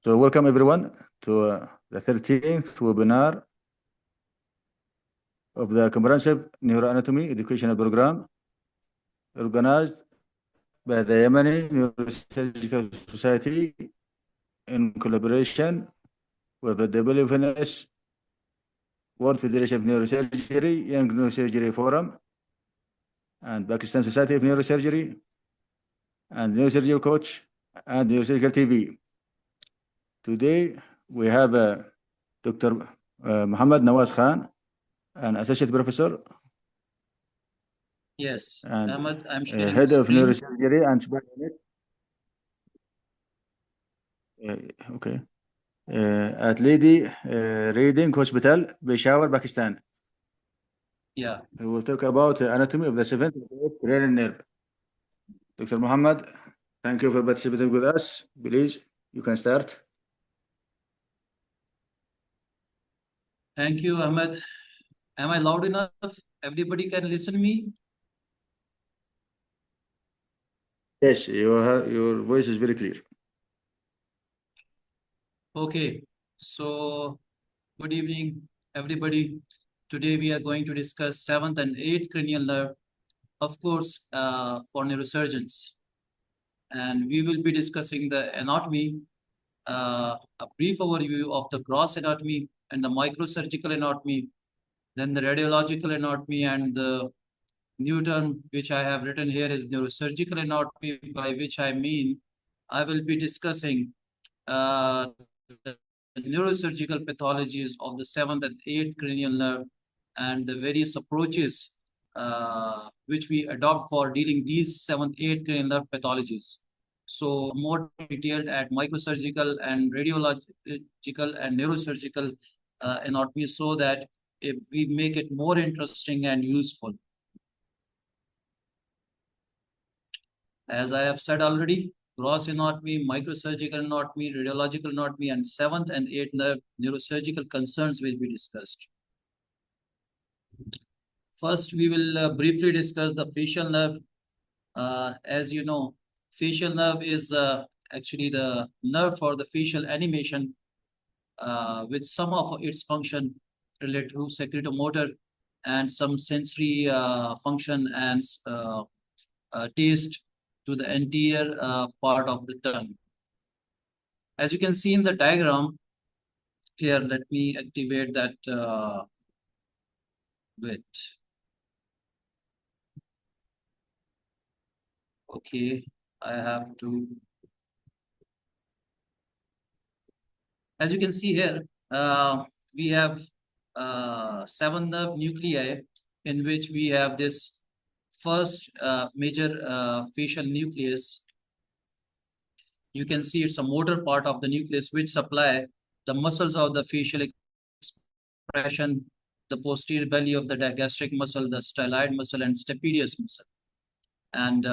So welcome everyone to the 13th webinar of the Comprehensive Neuroanatomy Educational Program organized by the Yemeni Neurosurgical Society in collaboration with the WFNS World Federation of Neurosurgery Young Neurosurgery Forum and Pakistan Society of Neurosurgery and Neurosurgical Couch and Neurosurgical TV. Today we have Dr. Muhammad Nawaz Khan, an associate professor. Yes, And Ahmed, I'm sharing head the of screen. neurosurgery and spine unit. Okay. At Lady Reading Hospital, Peshawar, Pakistan. Yeah. We will talk about anatomy of the seventh cranial nerve. Dr. Muhammad, thank you for participating with us. Please, you can start. Thank you, Ahmed. Am I loud enough? Everybody can listen me? Yes, your voice is very clear. Okay. So, good evening, everybody. Today we are going to discuss 7th and 8th cranial nerve, of course, for neurosurgeons. And we will be discussing the anatomy, a brief overview of the gross anatomy and the microsurgical anatomy, then the radiological anatomy, and the new term which I have written here is neurosurgical anatomy, by which I mean I will be discussing the neurosurgical pathologies of the 7th and 8th cranial nerve and the various approaches which we adopt for dealing these 7th, 8th cranial nerve pathologies. So more detailed at microsurgical and radiological and neurosurgical anatomy, so that if we make it more interesting and useful. As I have said already, gross anatomy, microsurgical anatomy, radiological anatomy, and 7th and 8th nerve neurosurgical concerns will be discussed. First, we will briefly discuss the facial nerve. As you know, facial nerve is actually the nerve for the facial animation, with some of its function related to secretomotor and some sensory function and taste to the anterior part of the tongue. As you can see in the diagram here, let me activate that bit. Okay, I have to. As you can see here, we have 7 nerve nuclei, in which we have this first major facial nucleus. You can see it's a motor part of the nucleus which supply the muscles of the facial expression, the posterior belly of the digastric muscle, the styloid muscle, and stapedius muscle. And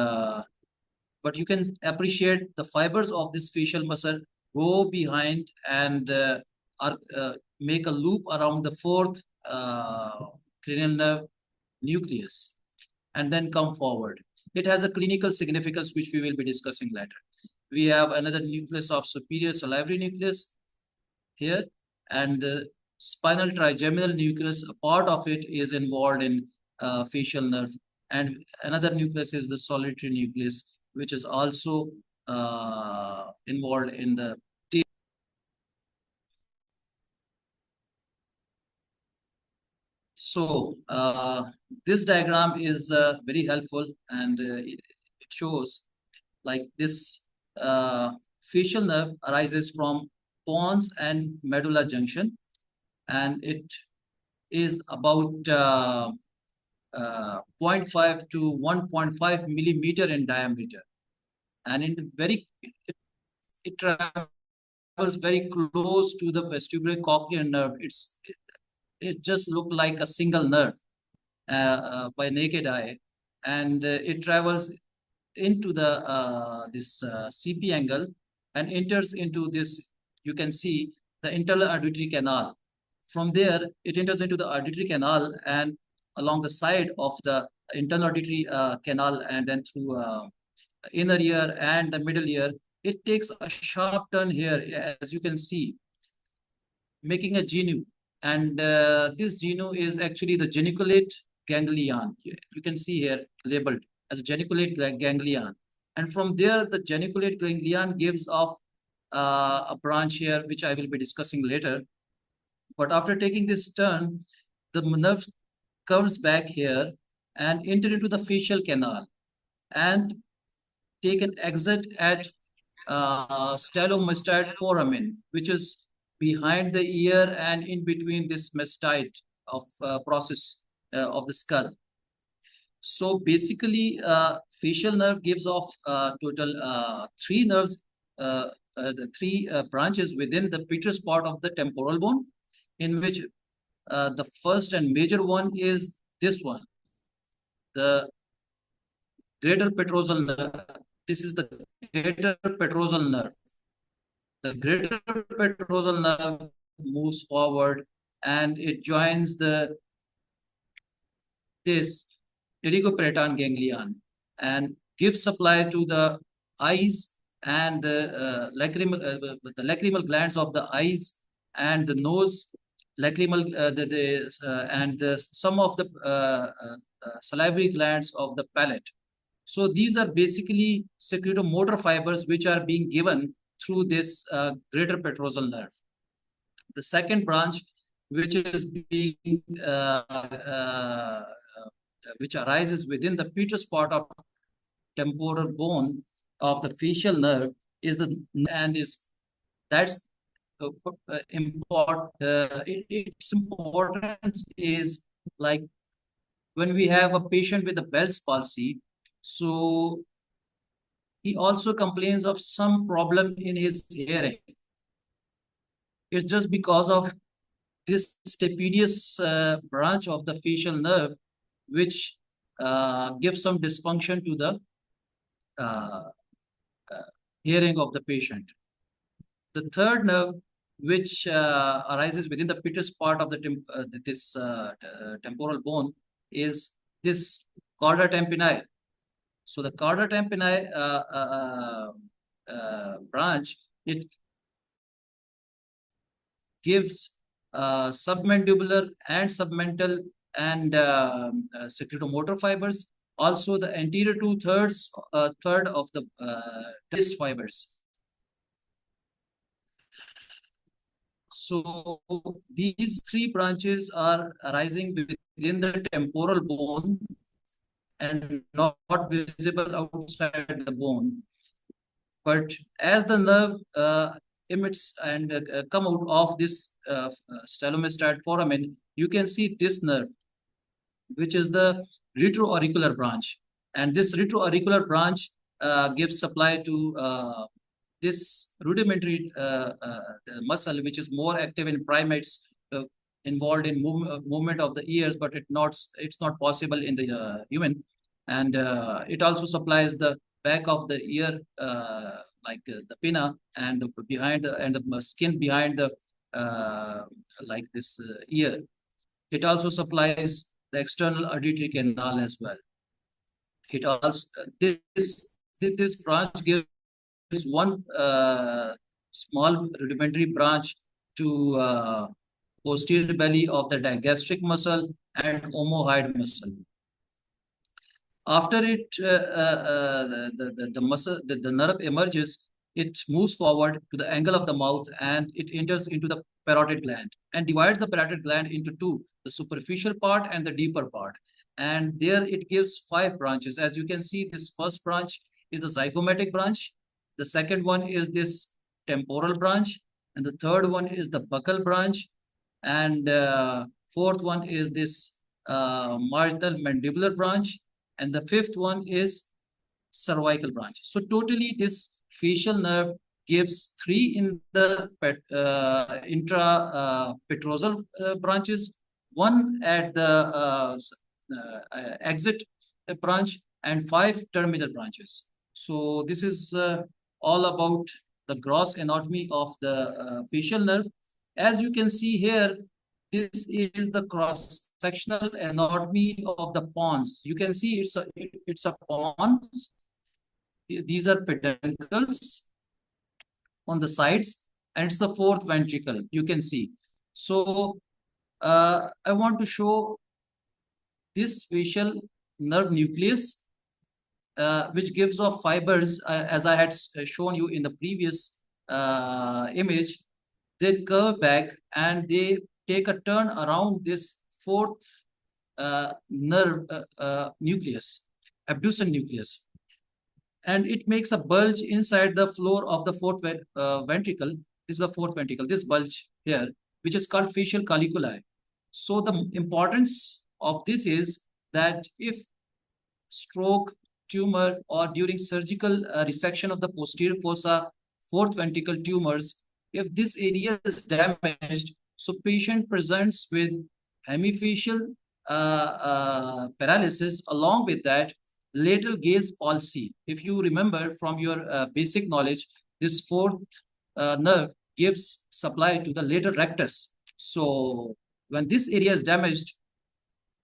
but you can appreciate the fibers of this facial muscle go behind and make a loop around the 4th cranial nerve nucleus and then come forward. It has a clinical significance which we will be discussing later. We have another nucleus of superior salivary nucleus here, and the spinal trigeminal nucleus, a part of it is involved in facial nerve, and another nucleus is the solitary nucleus, which is also involved in the tail. So this diagram is very helpful, and it shows like this facial nerve arises from pons and medulla junction, and it is about 0.5 to 1.5 millimeter in diameter, and it travels very close to the vestibulocochlear nerve. It just looks like a single nerve by naked eye, and it travels into the this CP angle and enters into this. You can see the internal auditory canal. From there, it enters into the auditory canal and along the side of the internal auditory canal, and then through inner ear and the middle ear, it takes a sharp turn here, as you can see, making a genu. And this genu is actually the geniculate ganglion. You can see here labeled as a geniculate ganglion. And from there, the geniculate ganglion gives off a branch here, which I will be discussing later. But after taking this turn, the nerve curves back here and enter into the facial canal and take an exit at stylomastoid foramen, which is behind the ear and in between this mastoid of process of the skull. So basically, facial nerve gives off total three nerves, the three branches within the petrous part of the temporal bone, in which the first and major one is this one, the greater petrosal nerve. This is the greater petrosal nerve. The greater petrosal nerve moves forward and it joins this pterygoparietal ganglion and gives supply to the eyes and the lacrimal glands of the eyes and the nose, lacrimal and some of the salivary glands of the palate. So these are basically secretomotor fibers which are being given through this greater petrosal nerve. The second branch, which is being which arises within the petrous part of temporal bone of the facial nerve, is the and is that's important. Its importance is like when we have a patient with a Bell's palsy, so he also complains of some problem in his hearing. It's just because of this stapedius branch of the facial nerve, which gives some dysfunction to the hearing of the patient. The third nerve, which arises within the petrous part of the temporal bone, is this chorda tympani. So the chorda tympani branch, it gives submandibular and submental and secretomotor fibers. Also, the anterior third of the wrist fibers. So these three branches are arising within the temporal bone and not visible outside the bone. But as the nerve emits and come out of this stylomastoid foramen, you can see this nerve, which is the retroauricular branch. And this retroauricular branch gives supply to this rudimentary muscle, which is more active in primates, involved in movement of the ears, but it's not possible in the human. And it also supplies the back of the ear, like the pinna, and behind the skin behind the like this ear. It also supplies the external auditory canal as well. It also this branch gives one small rudimentary branch to posterior belly of the digastric muscle and omohyoid muscle. After it, the muscle, the nerve emerges, it moves forward to the angle of the mouth and it enters into the parotid gland and divides the parotid gland into two, the superficial part and the deeper part. And there it gives 5 branches. As you can see, this first branch is the zygomatic branch. The second one is this temporal branch. And the third one is the buccal branch. And fourth one is this marginal mandibular branch. And the fifth one is cervical branch. So totally this facial nerve gives 3 in the intrapetrosal branches, 1 at the exit branch, and 5 terminal branches. So this is all about the gross anatomy of the facial nerve. As you can see here, this is the cross-sectional anatomy of the pons. You can see it's a pons. These are peduncles, on the sides, and it's the fourth ventricle, you can see. So I want to show this facial nerve nucleus, which gives off fibers, as I had shown you in the previous image. They curve back and they take a turn around this fourth nerve nucleus, abducent nucleus, and it makes a bulge inside the floor of the fourth ventricle. This is the fourth ventricle, this bulge here, which is called facial colliculi. So the importance of this is that if stroke, tumor, or during surgical resection of the posterior fossa, fourth ventricle tumors, if this area is damaged, so patient presents with hemifacial paralysis. Along with that, lateral gaze palsy. If you remember from your basic knowledge, this fourth nerve gives supply to the lateral rectus. So when this area is damaged,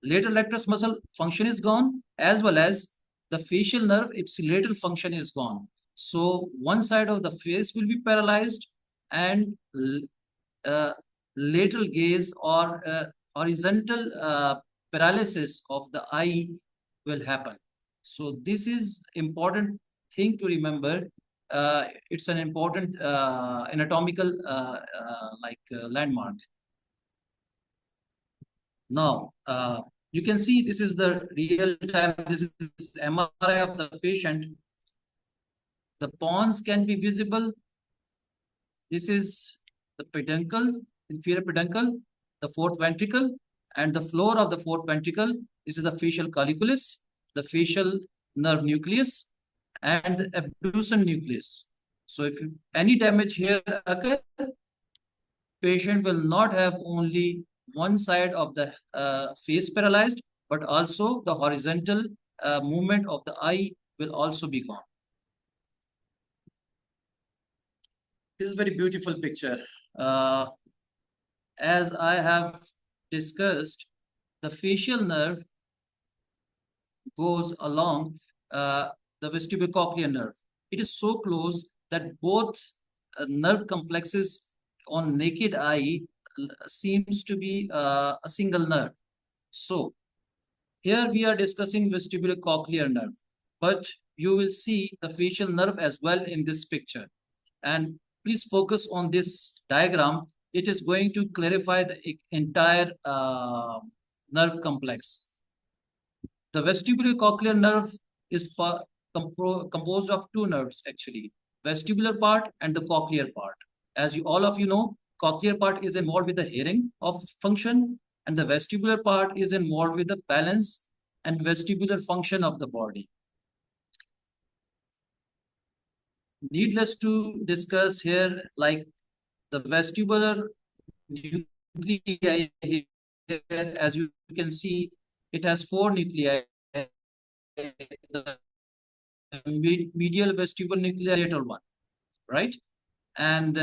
lateral rectus muscle function is gone, as well as the facial nerve, its lateral function is gone. So one side of the face will be paralyzed, and lateral gaze or horizontal paralysis of the eye will happen. So this is important thing to remember. It's an important anatomical landmark. Now, you can see this is the real time. This is MRI of the patient. The pons can be visible. This is the peduncle, inferior peduncle, the fourth ventricle, and the floor of the fourth ventricle. This is the facial colliculus, the facial nerve nucleus, and the abducent nucleus. So if any damage here occurs, patient will not have only one side of the face paralyzed, but also the horizontal movement of the eye will also be gone. This is a very beautiful picture. As I have discussed, the facial nerve goes along the vestibulocochlear nerve. It is so close that both nerve complexes on naked eye seems to be a single nerve. So here we are discussing vestibulocochlear nerve, but you will see the facial nerve as well in this picture. And please focus on this diagram. It is going to clarify the entire nerve complex. The vestibulocochlear nerve is composed of two nerves, actually, vestibular part and the cochlear part. As all of you know, cochlear part is involved with the hearing of function, and the vestibular part is involved with the balance and vestibular function of the body. Needless to discuss here, like the vestibular nuclei here, as you can see, it has four nuclei. The medial vestibular nuclei, lateral one, right? And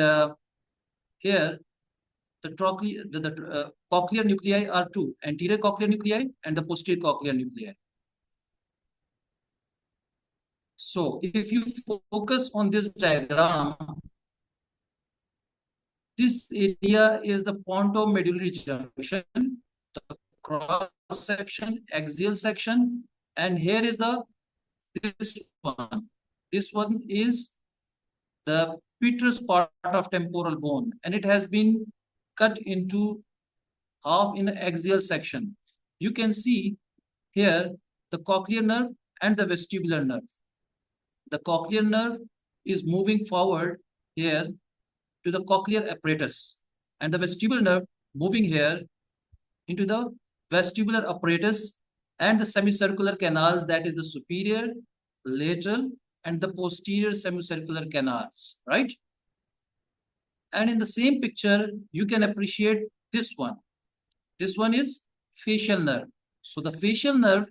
here, the cochlear nuclei are two: anterior cochlear nuclei and the posterior cochlear nuclei. So if you focus on this diagram, this area is the pontomedullary junction, the cross section, axial section, and here is this one. This one is the petrous part of temporal bone, and it has been cut into half in the axial section. You can see here the cochlear nerve and the vestibular nerve. The cochlear nerve is moving forward here to the cochlear apparatus, and the vestibular nerve moving here into the vestibular apparatus and the semicircular canals, that is the superior, lateral, and the posterior semicircular canals, right? And in the same picture, you can appreciate this one. This one is facial nerve. So the facial nerve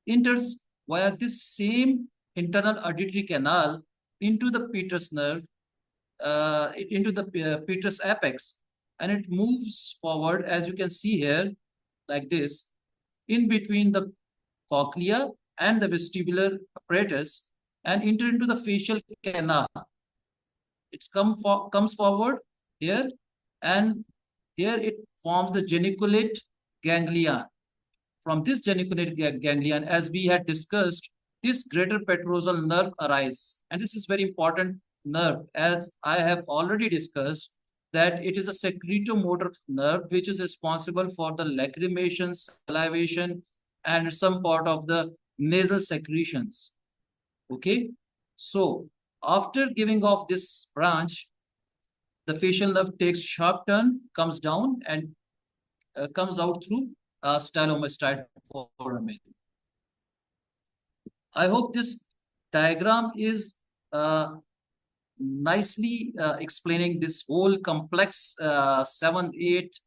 enters via this same internal auditory canal into the petrous nerve, into the petrous apex, and it moves forward, as you can see here, like this, in between the cochlea and the vestibular apparatus, and enter into the facial canal. comes forward here, and here it forms the geniculate ganglion. From this geniculate ganglion, as we had discussed, this greater petrosal nerve arises, and this is very important nerve, as I have already discussed, that it is a secretomotor nerve which is responsible for the lacrimation, salivation, and some part of the nasal secretions. Okay, so after giving off this branch, the facial nerve takes sharp turn, comes down, and comes out through stylomastite foramen. I hope this diagram is nicely explaining this whole complex 7-8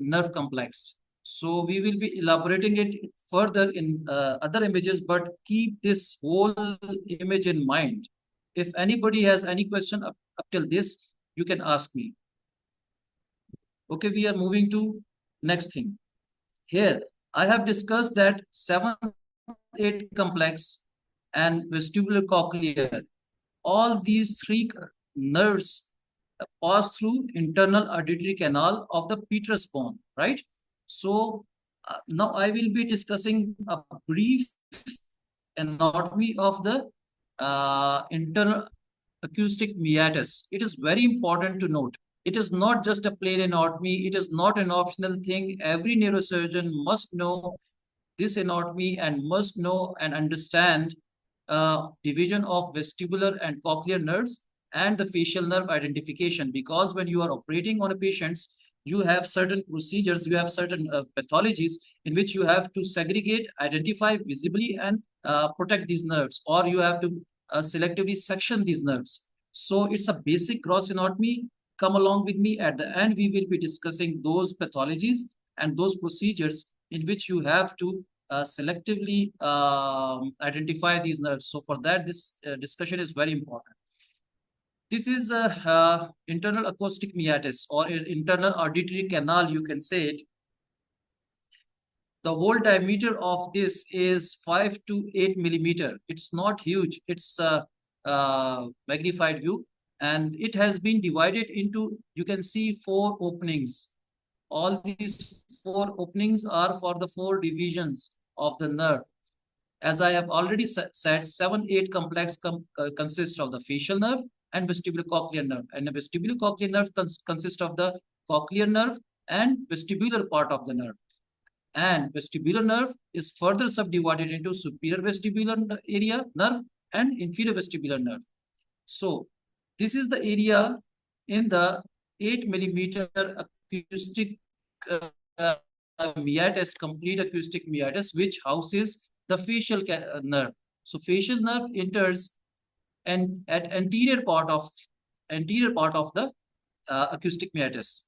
nerve complex. So we will be elaborating it further in other images, but keep this whole image in mind. If anybody has any question up till this, you can ask me. Okay, we are moving to next thing. Here, I have discussed that 7-8 complex and vestibular cochlear, all these three nerves pass through internal auditory canal of the petrous bone, right? So now I will be discussing a brief anatomy of the internal acoustic meatus. It is very important to note. It is not just a plain anatomy. It is not an optional thing. Every neurosurgeon must know this anatomy and must know and understand division of vestibular and cochlear nerves and the facial nerve identification, because when you are operating on a patient, you have certain procedures, you have certain pathologies in which you have to segregate, identify visibly, and protect these nerves, or you have to selectively section these nerves. So it's a basic gross anatomy. Come along with me. At the end, we will be discussing those pathologies and those procedures in which you have to selectively identify these nerves. So for that, this discussion is very important. This is internal acoustic meatus, or internal auditory canal, you can say it. The whole diameter of this is 5 to 8 millimeter. It's not huge. It's a magnified view, and it has been divided into, you can see, 4 openings. All these 4 openings are for the 4 divisions of the nerve. As I have already said, 7-8 complex consists of the facial nerve and vestibulocochlear nerve. And the vestibulocochlear nerve consists of the cochlear nerve and vestibular part of the nerve. And vestibular nerve is further subdivided into superior vestibular area nerve and inferior vestibular nerve. So this is the area in the 8 millimeter acoustic meatus, complete acoustic meatus, which houses the facial nerve. So facial nerve enters and at anterior part of the acoustic meatus,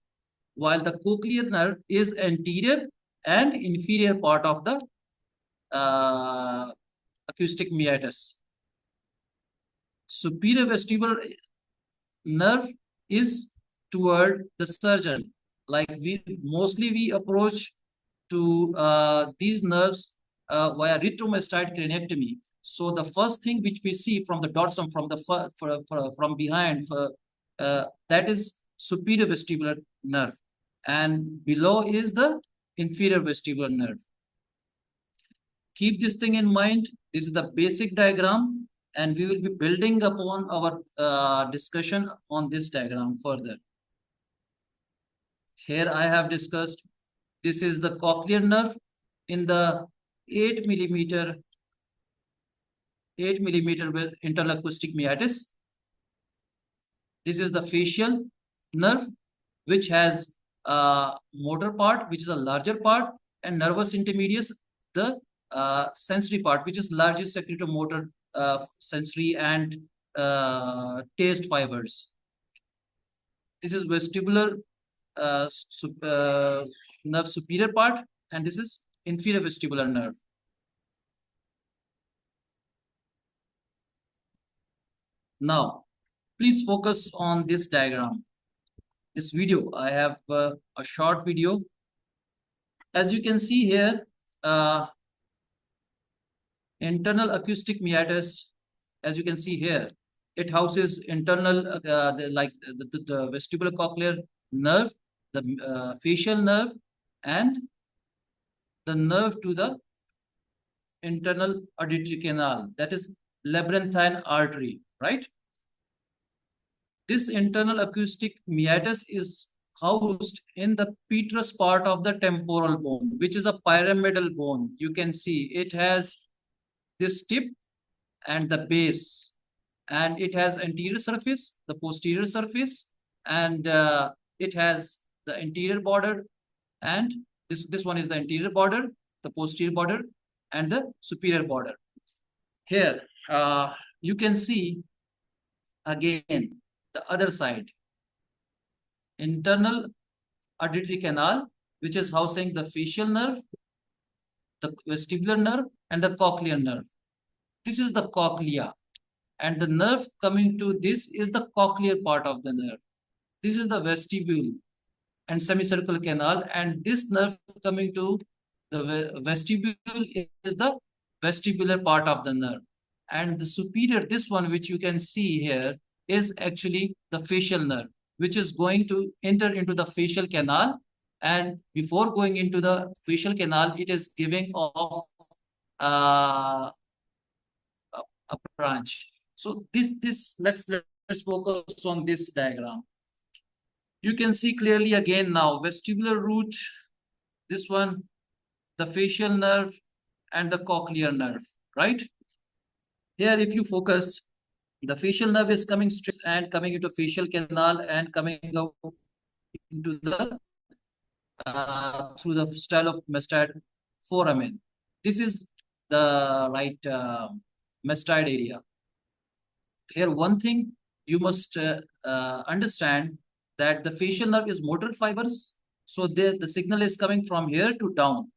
while the cochlear nerve is anterior and inferior part of the acoustic meatus. Superior vestibular nerve is toward the surgeon. Like we approach to these nerves via retromastite craniectomy. So the first thing which we see from the dorsum, from behind, that is superior vestibular nerve, and below is the inferior vestibular nerve. Keep this thing in mind. This is the basic diagram, and we will be building upon our discussion on this diagram further. Here I have discussed, this is the cochlear nerve in the 8 millimeter internal acoustic meatus. This is the facial nerve, which has motor part, which is a larger part, and nervus intermedius, the sensory part, which is largest secretomotor sensory and taste fibers. This is vestibular nerve superior part, and this is inferior vestibular nerve. Now, please focus on this diagram, this video. I have a short video. As you can see here, internal acoustic meatus, as you can see here, it houses internal, the vestibulocochlear nerve, the facial nerve, and the nerve to the internal auditory canal, that is labyrinthine artery, right? This internal acoustic meatus is housed in the petrous part of the temporal bone, which is a pyramidal bone. You can see it has this tip and the base, and it has anterior surface, the posterior surface, and it has the anterior border, and this one is the anterior border, the posterior border, and the superior border. Here, you can see again the other side, internal auditory canal, which is housing the facial nerve, the vestibular nerve, and the cochlear nerve. This is the cochlea, and the nerve coming to this is the cochlear part of the nerve. This is the vestibule and semicircular canal, and this nerve coming to the vestibule is the vestibular part of the nerve. And the superior, this one which you can see here, is actually the facial nerve, which is going to enter into the facial canal. And before going into the facial canal, it is giving off a branch. So let's focus on this diagram. You can see clearly again now vestibular root, this one, the facial nerve, and the cochlear nerve, right? Here, if you focus, the facial nerve is coming straight and coming into facial canal and coming out into the through the style of mastoid foramen. This is the right mastoid area. Here, one thing you must understand that the facial nerve is motor fibers. So the signal is coming from here to down.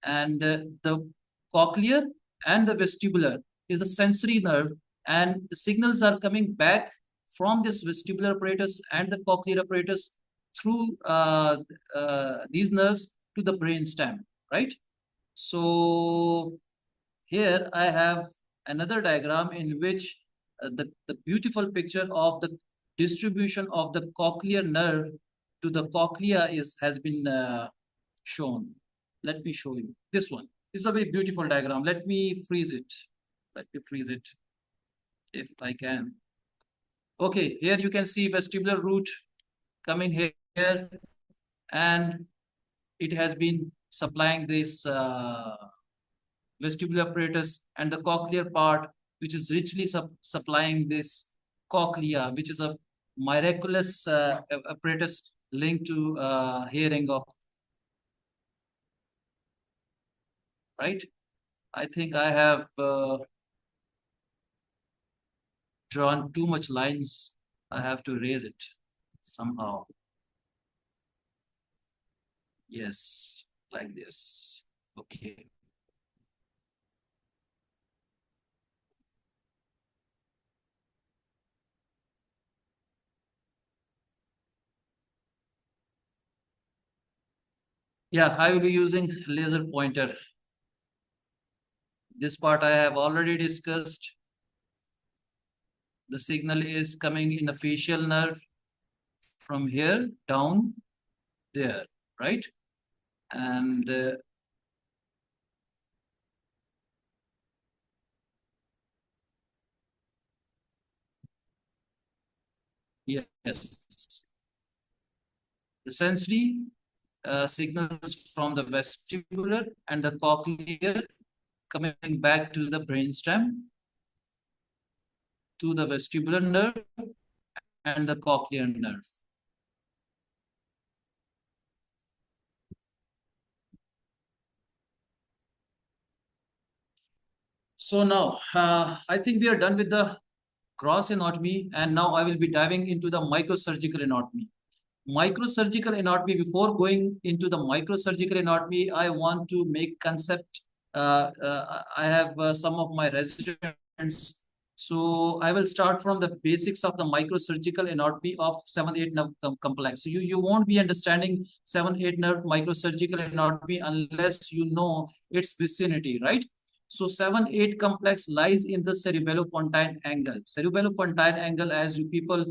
And the cochlear and the vestibular is the sensory nerve. And the signals are coming back from this vestibular apparatus and the cochlear apparatus through these nerves to the brainstem, right? So here I have another diagram in which the beautiful picture of the distribution of the cochlear nerve to the cochlea has been shown. Let me show you this one. This is a very beautiful diagram. Let me freeze it. Let me freeze it if I can. Okay, here you can see vestibular root coming here, and it has been supplying this vestibular apparatus, and the cochlear part, which is richly supplying this cochlea, which is a miraculous apparatus linked to hearing of, right? I think I have drawn too much lines. I have to erase it somehow. Yes, like this. Okay. Yeah, I will be using laser pointer. This part I have already discussed. The signal is coming in the facial nerve from here down there, right? And yes, the sensory signals from the vestibular and the cochlear coming back to the brainstem, to the vestibular nerve and the cochlear nerve. So now, I think we are done with the gross anatomy, and now I will be diving into the microsurgical anatomy. Microsurgical anatomy, before going into the microsurgical anatomy, I want to make concept. I have some of my residents. So I will start from the basics of the microsurgical anatomy of 7-8 nerve complex. So you won't be understanding 7-8 nerve microsurgical anatomy unless you know its vicinity, right? So 7-8 complex lies in the cerebellopontine angle. Cerebellopontine angle, as you people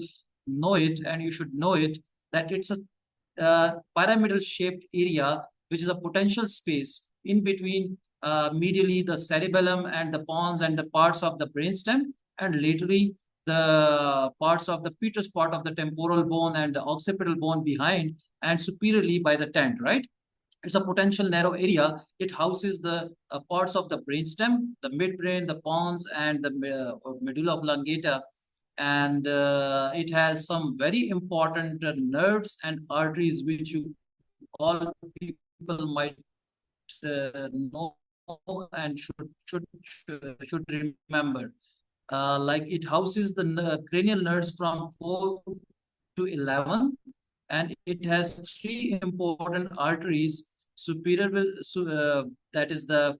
know it, and you should know it, that it's a pyramidal shaped area, which is a potential space in between medially the cerebellum and the pons and the parts of the brainstem, and laterally the parts of the petrous part of the temporal bone and the occipital bone behind, and superiorly by the tent, right? It's a potential narrow area. It houses the parts of the brainstem, the midbrain, the pons, and the medulla oblongata. And it has some very important nerves and arteries, which you all people might know and should remember. Like it houses the cranial nerves from 4 to 11, and it has 3 important arteries: that is the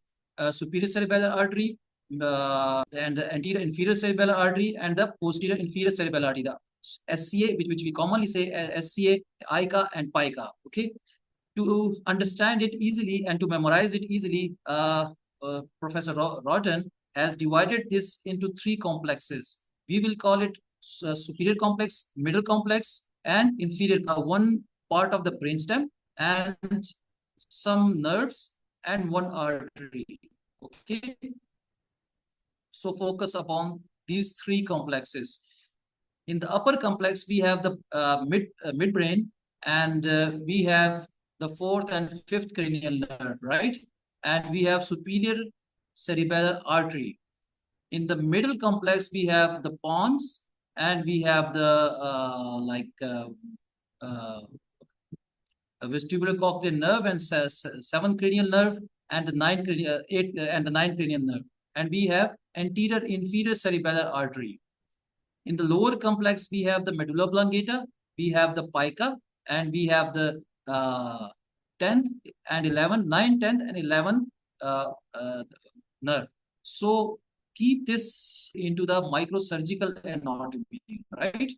superior cerebellar artery, and the anterior inferior cerebellar artery, and the posterior inferior cerebellar artery, the SCA, which we commonly say SCA, ICA, and PICA. Okay, to understand it easily and to memorize it easily, Professor Rotten has divided this into 3 complexes. We will call it superior complex, middle complex, and inferior, one part of the brainstem, and some nerves, and 1 artery. Okay, so focus upon these 3 complexes. In the upper complex, we have the midbrain, and we have the 4th and 5th cranial nerve, right? And we have superior cerebellar artery. In the middle complex, we have the pons, and we have the vestibulocochlear nerve, and 7th cranial nerve, and the 9th cranial, 8th and the 9th cranial nerve. And we have anterior inferior cerebellar artery. In the lower complex, we have the medulla oblongata, we have the pica, and we have the 10th and 11th, 9th, 10th, and 11th nerve. So keep this into the microsurgical anatomy, right?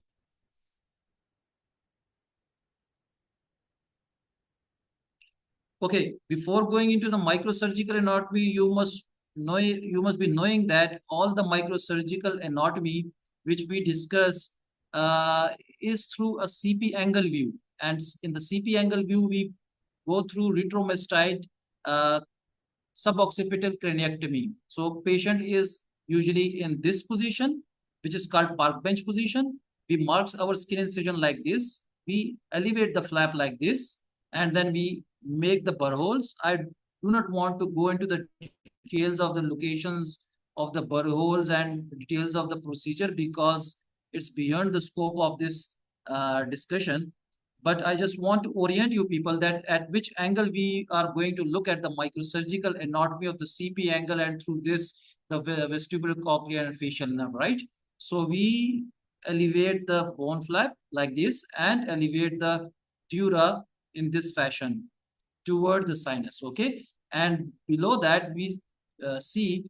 Okay, before going into the microsurgical anatomy, you must be knowing that all the microsurgical anatomy which we discuss is through a CP angle view. And in the CP angle view, we go through retromastoid suboccipital craniectomy. So patient is usually in this position, which is called park bench position. We mark our skin incision like this. We elevate the flap like this, and then we make the burr holes. I do not want to go into the details of the locations of the burr holes and details of the procedure, because it's beyond the scope of this discussion. But I just want to orient you people that at which angle we are going to look at the microsurgical anatomy of the CP angle, and through this, the vestibulocochlear and facial nerve, right? So we elevate the bone flap like this and elevate the dura in this fashion toward the sinus, okay? And below that, we see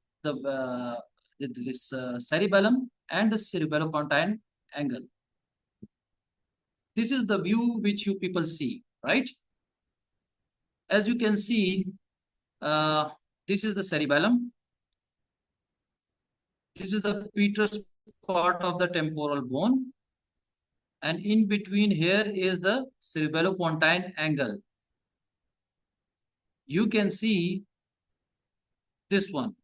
this cerebellum and the cerebellopontine angle. This is the view which you people see, right? As you can see, this is the cerebellum. This is the petrous part of the temporal bone. And in between here is the cerebellopontine angle. You can see this one.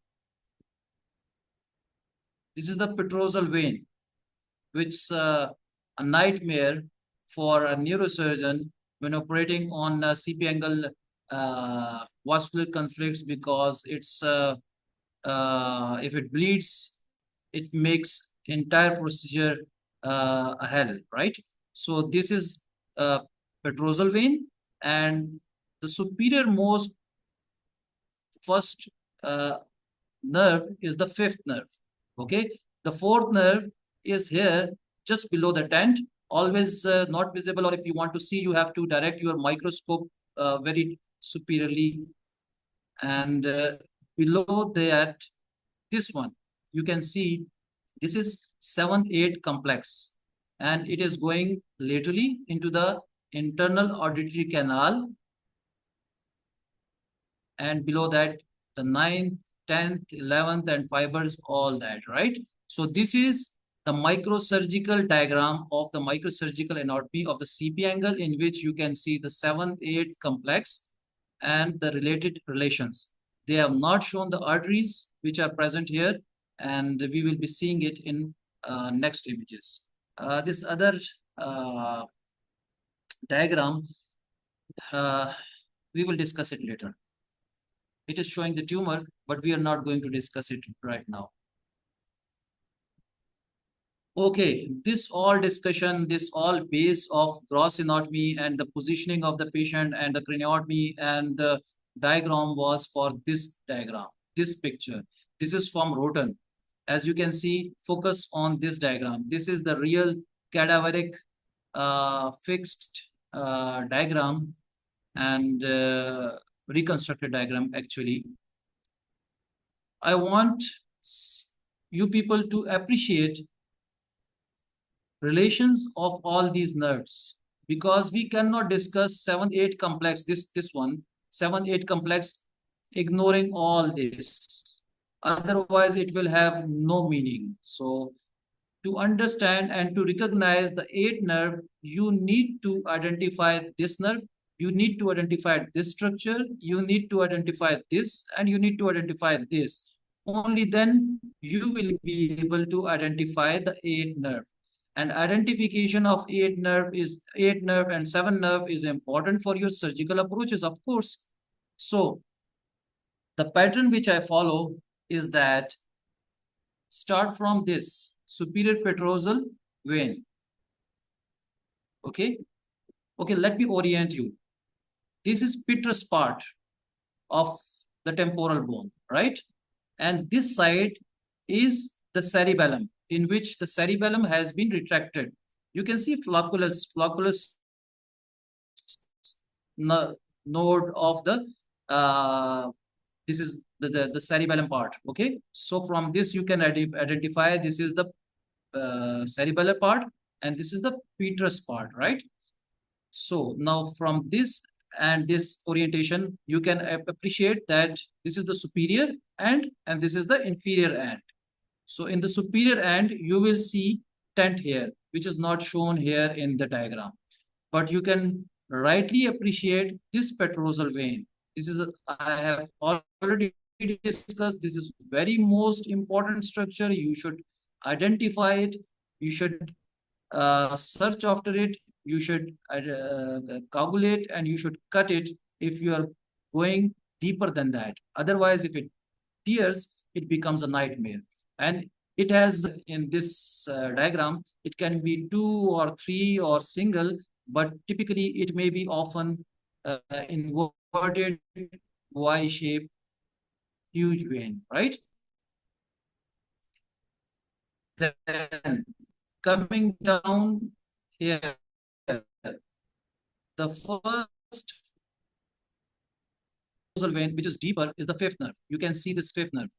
This is the petrosal vein, which is a nightmare for a neurosurgeon when operating on CP angle vascular conflicts, because it's if it bleeds, it makes entire procedure a hell, right? So this is petrosal vein, and the superior most first nerve is the 5th nerve. Okay, the 4th nerve is here just below the tent, always not visible, or if you want to see, you have to direct your microscope very superiorly. And below that, this one, you can see this is 7-8 complex, and it is going laterally into the internal auditory canal. And below that, the 9th, 10th, 11th, and fibers, all that, right? So this is the microsurgical diagram of the microsurgical anatomy of the CP angle, in which you can see the 7th, 8th complex and the related relations. They have not shown the arteries which are present here, and we will be seeing it in next images. This other diagram, we will discuss it later. It is showing the tumor, but we are not going to discuss it right now. Okay, this all discussion, this all base of gross anatomy and the positioning of the patient and the craniotomy and the diagram was for this diagram, this picture. This is from Roten. As you can see, focus on this diagram. This is the real cadaveric fixed diagram and reconstructed diagram actually. I want you people to appreciate relations of all these nerves, because we cannot discuss 7-8 complex, this one, 7-8 complex, ignoring all this. Otherwise, it will have no meaning. So to understand and to recognize the 8 nerve, you need to identify this nerve, you need to identify this structure, you need to identify this, and you need to identify this. Only then you will be able to identify the 8 nerve. And identification of 8 nerve and 7 nerve is important for your surgical approaches, of course. So the pattern which I follow is that start from this superior petrosal vein. Okay, let me orient you. This is petrous part of the temporal bone, right? And this side is the cerebellum, in which the cerebellum has been retracted. You can see flocculus node of the this is the cerebellum part. Okay, so from this you can identify this is the cerebellar part and this is the petrous part, right? So now from this and this orientation, you can appreciate that this is the superior end and this is the inferior end. So in the superior end, you will see tent here, which is not shown here in the diagram. But you can rightly appreciate this petrosal vein. This is I have already discussed. This is very most important structure. You should identify it. You should search after it. You should coagulate and you should cut it if you are going deeper than that. Otherwise, if it tears, it becomes a nightmare. And it has in this diagram, it can be 2 or 3 or single, but typically it may be often inverted Y-shaped huge vein, right? Then coming down here, the first vein, which is deeper, is the 5th nerve. You can see this 5th nerve.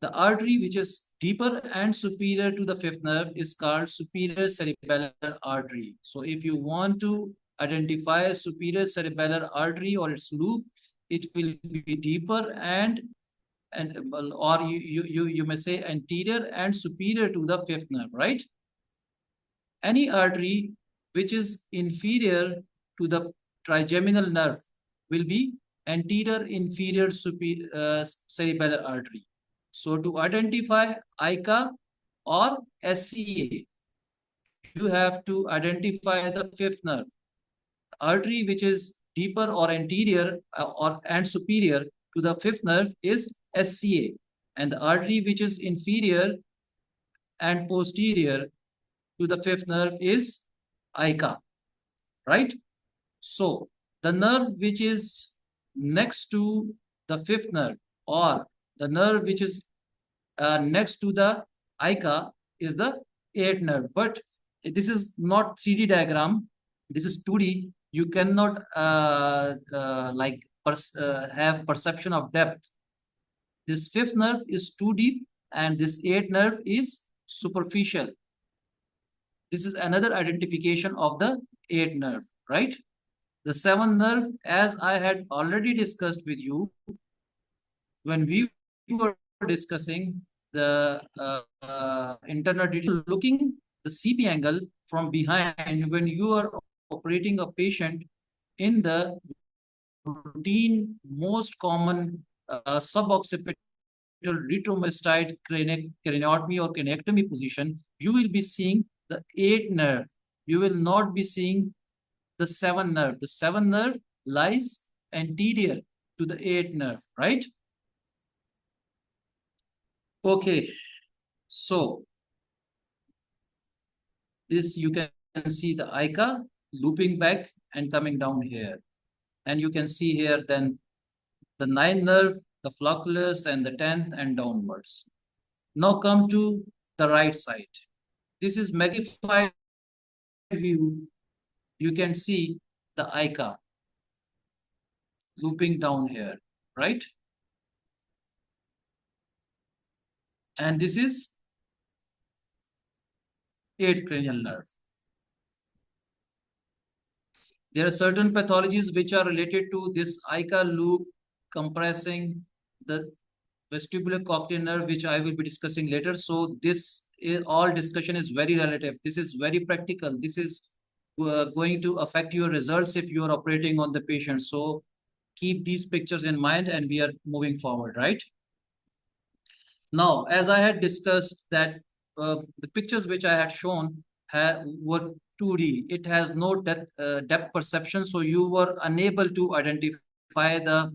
The artery which is deeper and superior to the 5th nerve is called superior cerebellar artery. So if you want to identify a superior cerebellar artery or its loop, it will be deeper and or you may say anterior and superior to the 5th nerve, right? Any artery which is inferior to the trigeminal nerve will be anterior inferior superior cerebellar artery. So to identify ICA or SCA, you have to identify the 5th nerve. Artery which is deeper or anterior and superior to the 5th nerve is SCA, and the artery which is inferior and posterior to the 5th nerve is ICA, right? So the nerve which is next to the 5th nerve or the nerve which is next to the ICA is the 8th nerve. But this is not 3D diagram. This is 2D. You cannot have perception of depth. This 5th nerve is too deep and this 8th nerve is superficial. This is another identification of the 8th nerve, right? The 7th nerve, as I had already discussed with you, when we were discussing the internal detail, looking the CP angle from behind when you are operating a patient in the routine, most common suboccipital retromastite craniotomy or craniectomy position, you will be seeing the 8th nerve. You will not be seeing the 7th nerve. The 7th nerve lies anterior to the 8th nerve, right? Okay, so this you can see the ICA looping back and coming down here. And you can see here then the 9th nerve, the flocculus, and the 10th and downwards. Now come to the right side. This is magnified view. You can see the ICA looping down here, right? And this is 8th cranial nerve. There are certain pathologies which are related to this ICA loop compressing the vestibulocochlear nerve, which I will be discussing later. So this all discussion is very relative. This is very practical. This is going to affect your results if you are operating on the patient. So keep these pictures in mind and we are moving forward, right? Now, as I had discussed that the pictures which I had shown were 2D. It has no depth perception, so you were unable to identify the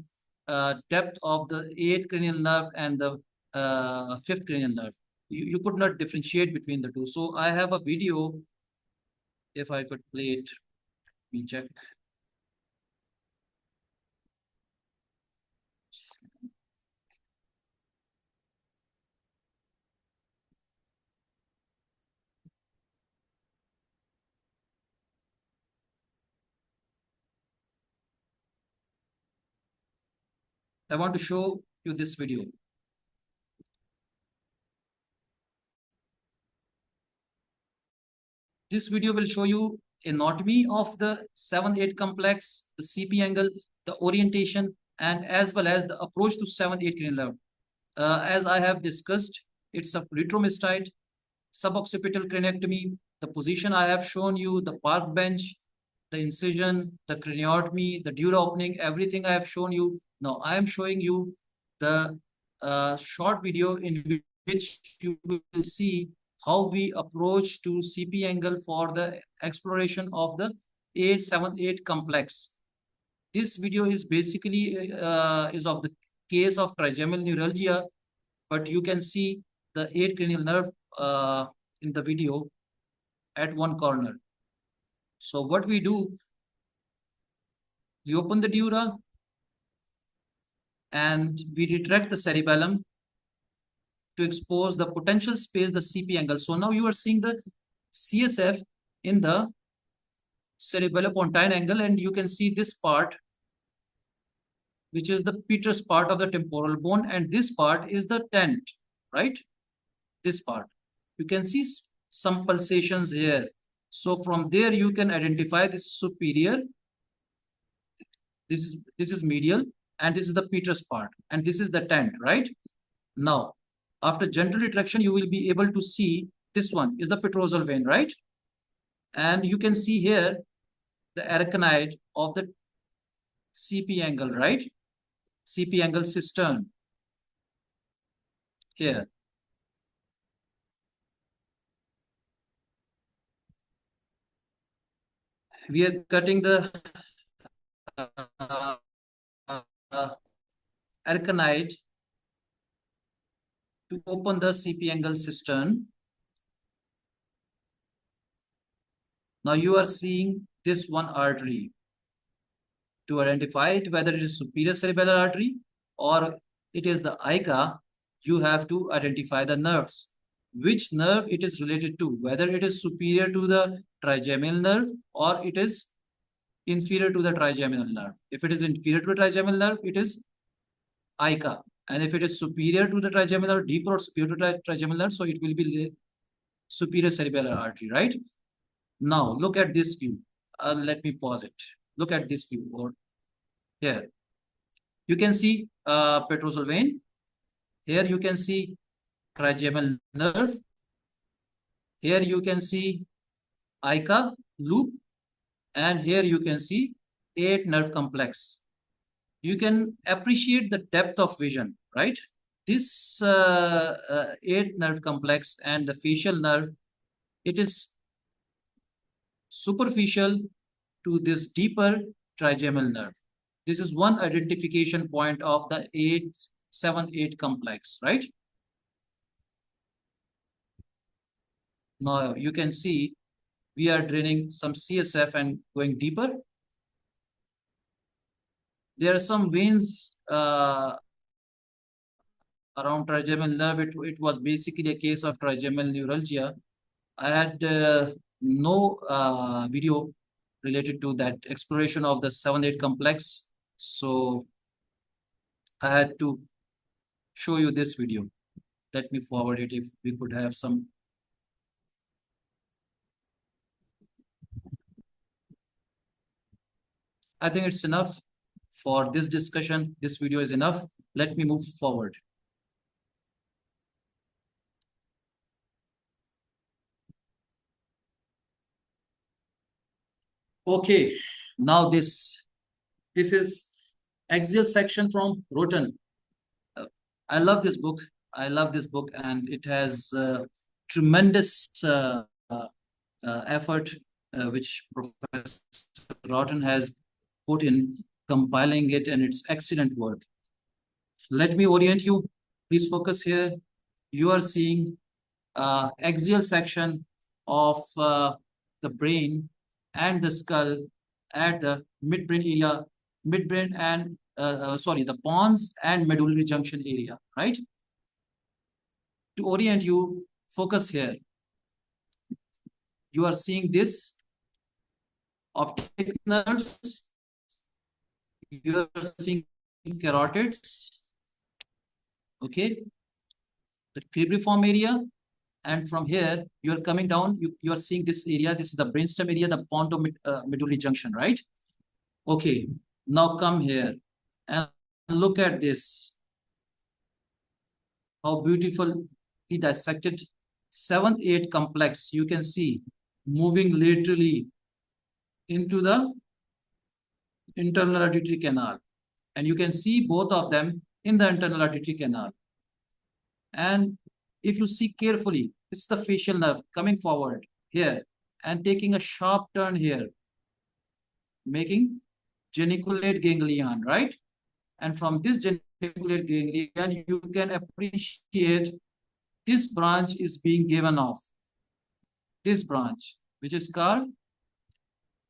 depth of the 8th cranial nerve and the 5th cranial nerve. You could not differentiate between the two. So I have a video, if I could play it, let me check. I want to show you this video. This video will show you anatomy of the 7-8 complex, the CP angle, the orientation, and as well as the approach to 7-8 cranial nerve. As I have discussed, it's a retromastite, suboccipital craniectomy. The position I have shown you, the park bench, the incision, the craniotomy, the dura opening, everything I have shown you. Now I am showing you the short video in which you will see how we approach to CP angle for the exploration of the 878 complex. This video is basically is of the case of trigeminal neuralgia, but you can see the 8th cranial nerve in the video at one corner. So what we do, we open the dura and we retract the cerebellum to expose the potential space, the CP angle. So now you are seeing the CSF in the cerebellopontine angle, and you can see this part, which is the petrous part of the temporal bone, and this part is the tent, right? This part. You can see some pulsations here. So from there you can identify this is superior, this is medial, and this is the petrous part, and this is the tent, right? Now, after gentle retraction, you will be able to see this one is the petrosal vein, right? And you can see here the arachnoid of the CP angle, right? CP angle cistern here. We are cutting the arachnoid to open the CP angle cistern. Now you are seeing this one artery. To identify it, whether it is superior cerebellar artery or it is the ICA, you have to identify the nerves. Which nerve it is related to, whether it is superior to the trigeminal nerve or it is inferior to the trigeminal nerve. If it is inferior to the trigeminal nerve, it is ICA. And if it is superior to the trigeminal, deeper or superior to the trigeminal nerve, so it will be the superior cerebellar artery, right? Now, look at this view. Let me pause it. Look at this view over here. You can see petrosal vein. Here you can see trigeminal nerve. Here you can see ICA loop. And here you can see 8 nerve complex. You can appreciate the depth of vision, right? This 8 nerve complex and the facial nerve, it is superficial to this deeper trigeminal nerve. This is one identification point of the 7-8 complex, right? Now you can see we are draining some CSF and going deeper. There are some veins around trigeminal nerve. It was basically a case of trigeminal neuralgia. I had no video related to that exploration of the 7-8 complex. So I had to show you this video. Let me forward it if we could have some. I think it's enough for this discussion. This video is enough. Let me move forward. Okay, now this is axial section from Roten. I love this book. I love this book, and it has tremendous effort which Professor Roten has put in compiling it, and it's excellent work. Let me orient you. Please focus here. You are seeing axial section of the brain and the skull at the midbrain area, midbrain and the pons and medullary junction area, right? To orient you, focus here. You are seeing this optic nerves. You are seeing carotids, okay? The cribriform area. And from here, you are coming down, you are seeing this area. This is the brainstem area, the ponto-medullary junction, right? Okay, now come here and look at this. How beautifully dissected. 7-8 complex, you can see, moving laterally into the internal auditory canal. And you can see both of them in the internal auditory canal. And if you see carefully, this is the facial nerve coming forward here and taking a sharp turn here, making geniculate ganglion, right? And from this geniculate ganglion, you can appreciate this branch is being given off. This branch, which is called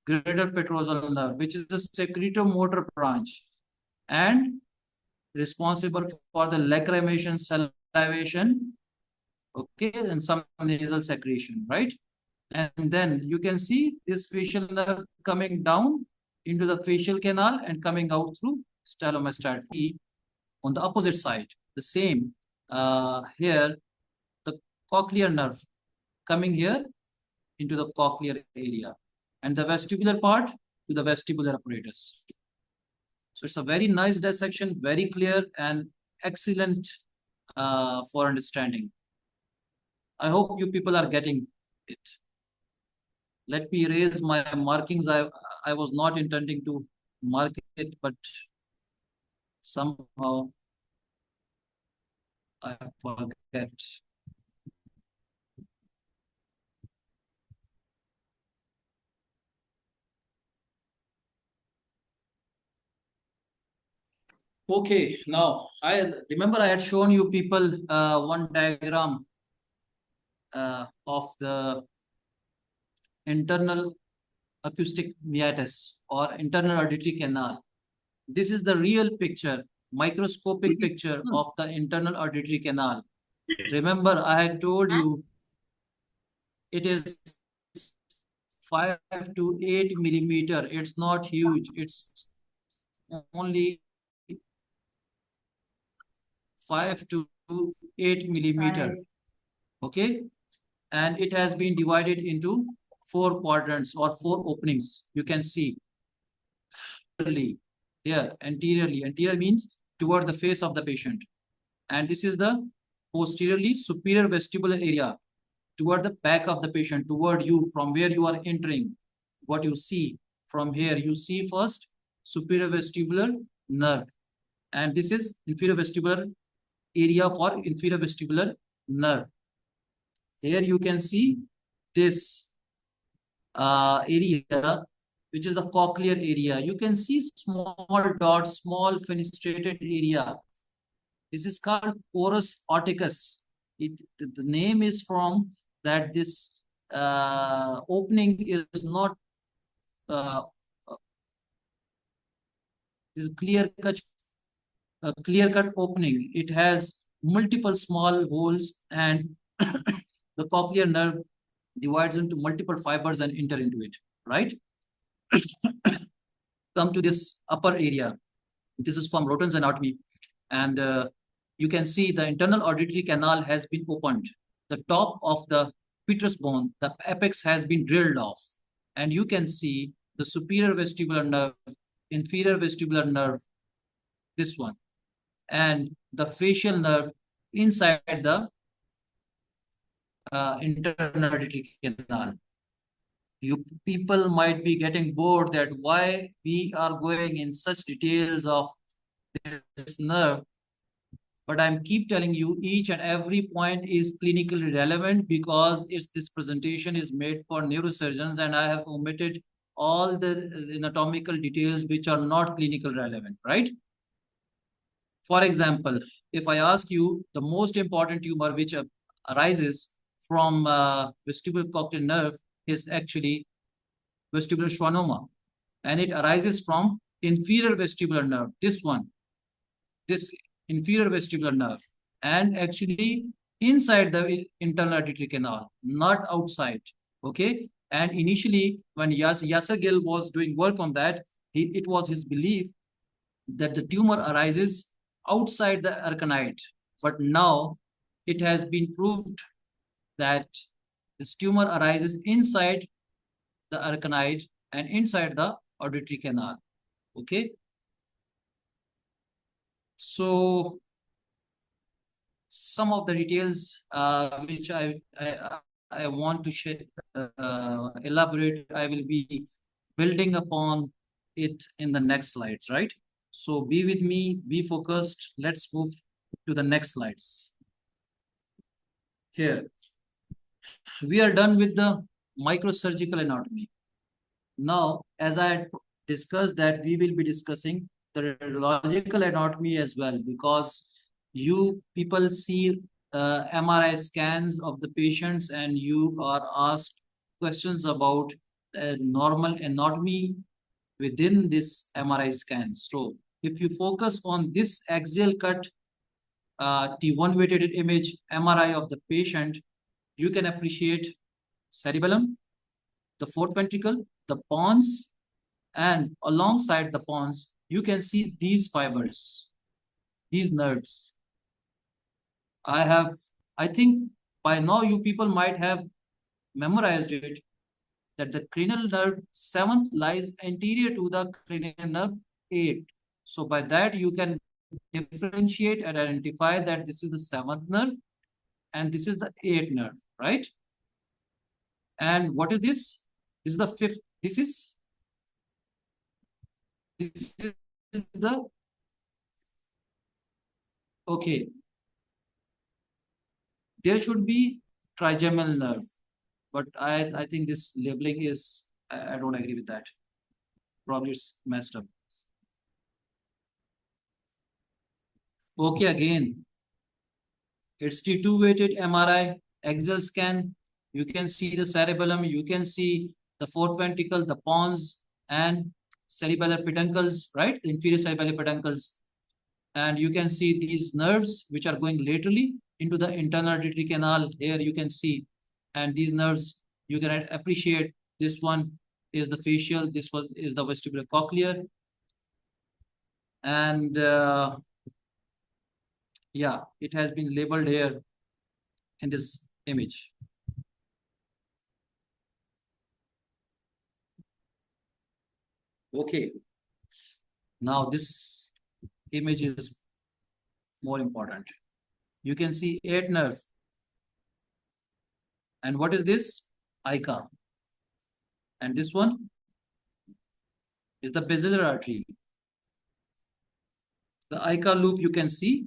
greater petrosal nerve, which is the secretomotor branch and responsible for the lacrimation, salivation, okay, and some nasal secretion, right? And then you can see this facial nerve coming down into the facial canal and coming out through stylomastoid. On the opposite side, the same here, the cochlear nerve coming here into the cochlear area, and the vestibular part to the vestibular apparatus. So it's a very nice dissection, very clear and excellent for understanding. I hope you people are getting it. Let me erase my markings. I was not intending to mark it, but somehow I forget. Okay, now I remember I had shown you people one diagram of the internal acoustic meatus or internal auditory canal. This is the real picture, microscopic picture of the internal auditory canal. Remember, I had told you it is 5 to 8 millimeter. It's not huge. It's only 5 to 8 millimeter. Okay. And it has been divided into 4 quadrants or 4 openings. You can see. here anteriorly. Anterior means toward the face of the patient. And this is the posteriorly superior vestibular area toward the back of the patient, toward you, from where you are entering. What you see from here, you see first superior vestibular nerve. And this is inferior vestibular area for inferior vestibular nerve. Here you can see this area, which is the cochlear area. You can see small dots, small fenestrated area. This is called porus oticus. The name is from that this opening is not this clear-cut opening. It has multiple small holes, and the cochlear nerve divides into multiple fibers and enter into it, right? Come to this upper area. This is from Rhoton's anatomy. And you can see the internal auditory canal has been opened. The top of the petrous bone, the apex has been drilled off. And you can see the superior vestibular nerve, inferior vestibular nerve, this one, and the facial nerve inside the internal auditory canal. You people might be getting bored that why we are going in such details of this nerve, but I'm keep telling you each and every point is clinically relevant because this presentation is made for neurosurgeons, and I have omitted all the anatomical details which are not clinical relevant, right? For example, if I ask you the most important tumor which arises from vestibular cochlear nerve is actually vestibular schwannoma, and it arises from inferior vestibular nerve, this one, this inferior vestibular nerve, and actually inside the internal auditory canal, not outside, okay? And initially, when Yasser Gill was doing work on that, it was his belief that the tumor arises outside the arachnoid, but now it has been proved that this tumor arises inside the arachnoid and inside the auditory canal, okay? So some of the details which I want to share, elaborate, I will be building upon it in the next slides, right? So be with me, be focused. Let's move to the next slides. Here, we are done with the microsurgical anatomy. Now, as I had discussed that we will be discussing the radiological anatomy as well, because you people see MRI scans of the patients and you are asked questions about normal anatomy within this MRI scan. So if you focus on this axial cut T1 weighted image MRI of the patient, you can appreciate cerebellum, the fourth ventricle, the pons, and alongside the pons, you can see these fibers, these nerves. I think by now you people might have memorized it, that the cranial nerve 7th lies anterior to the cranial nerve 8. So by that you can differentiate and identify that this is the 7th nerve and this is the 8th nerve, right? And what is this? This is the 5th. This is the, okay. There should be trigeminal nerve, but I think this labeling is, I don't agree with that. Probably it's messed up. Okay, again, it's T2 weighted MRI, axial scan. You can see the cerebellum, you can see the fourth ventricle, the pons, and cerebellar peduncles, right? The inferior cerebellar peduncles. And you can see these nerves which are going laterally into the internal auditory canal. Here you can see, and these nerves, you can appreciate this one is the facial, this one is the vestibular cochlear. And yeah, it has been labeled here in this image. Okay. Now this image is more important. You can see 8 nerve. And what is this? ICA. And this one is the basilar artery. The ICA loop, you can see,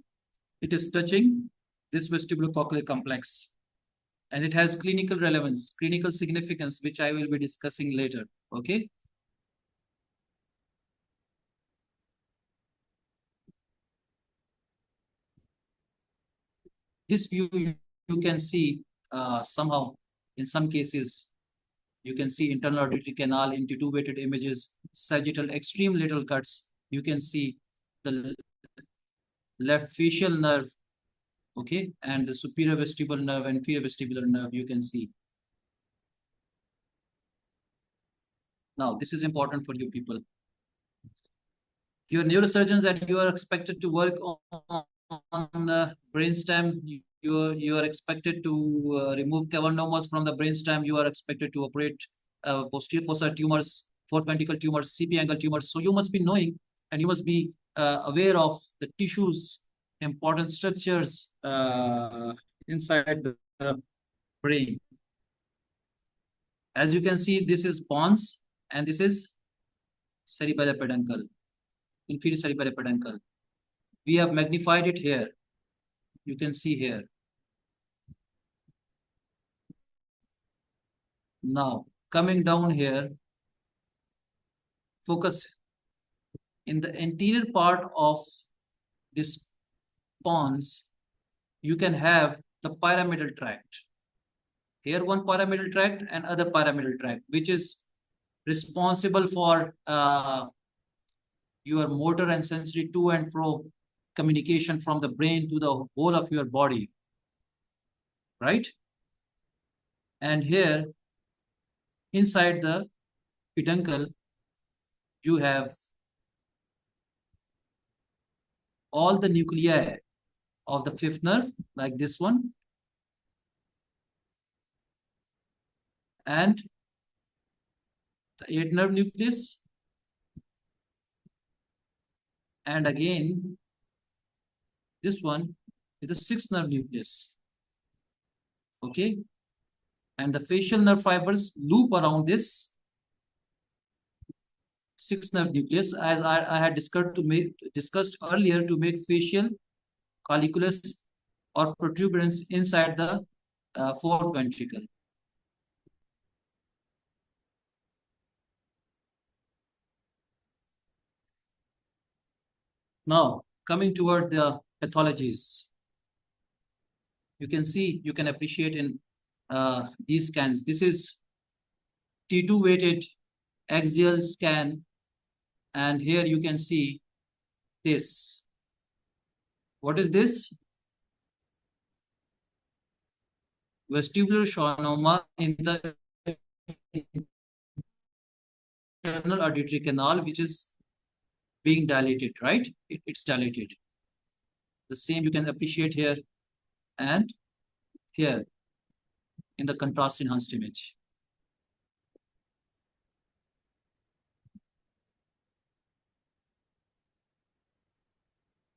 it is touching this vestibulocochlear complex. And it has clinical relevance, clinical significance, which I will be discussing later. Okay. This view you can see somehow in some cases you can see internal auditory canal, intitubated images, sagittal extreme lateral cuts. You can see the left facial nerve, okay, and the superior vestibular nerve and inferior vestibular nerve you can see. Now this is important for you people. You're neurosurgeons and you are expected to work on brainstem. You are expected to remove cavernomas from the brainstem. You are expected to operate posterior fossa tumors, fourth ventricle tumors, CP angle tumors. So you must be knowing and you must be aware of the tissues, important structures inside the brain. As you can see, this is pons and this is cerebellopeduncle, inferior cerebellopeduncle. We have magnified it here. You can see here. Now, coming down here, focus in the anterior part of this pons, you can have the pyramidal tract. Here one pyramidal tract and other pyramidal tract, which is responsible for your motor and sensory to and fro communication from the brain to the whole of your body, right? And here, inside the peduncle, you have all the nuclei of the fifth nerve, like this one, and the 8th nerve nucleus, and again, this one is the 6th nerve nucleus, okay? And the facial nerve fibers loop around this 6th nerve nucleus, as I had discussed earlier, to make facial colliculus or protuberance inside the fourth ventricle. Now, coming toward the pathologies, you can see, you can appreciate in these scans. This is T2 weighted axial scan, and here you can see this. What is this? Vestibular schwannoma in the internal auditory canal, which is being dilated, right? It's dilated. The same you can appreciate here and here in the contrast enhanced image.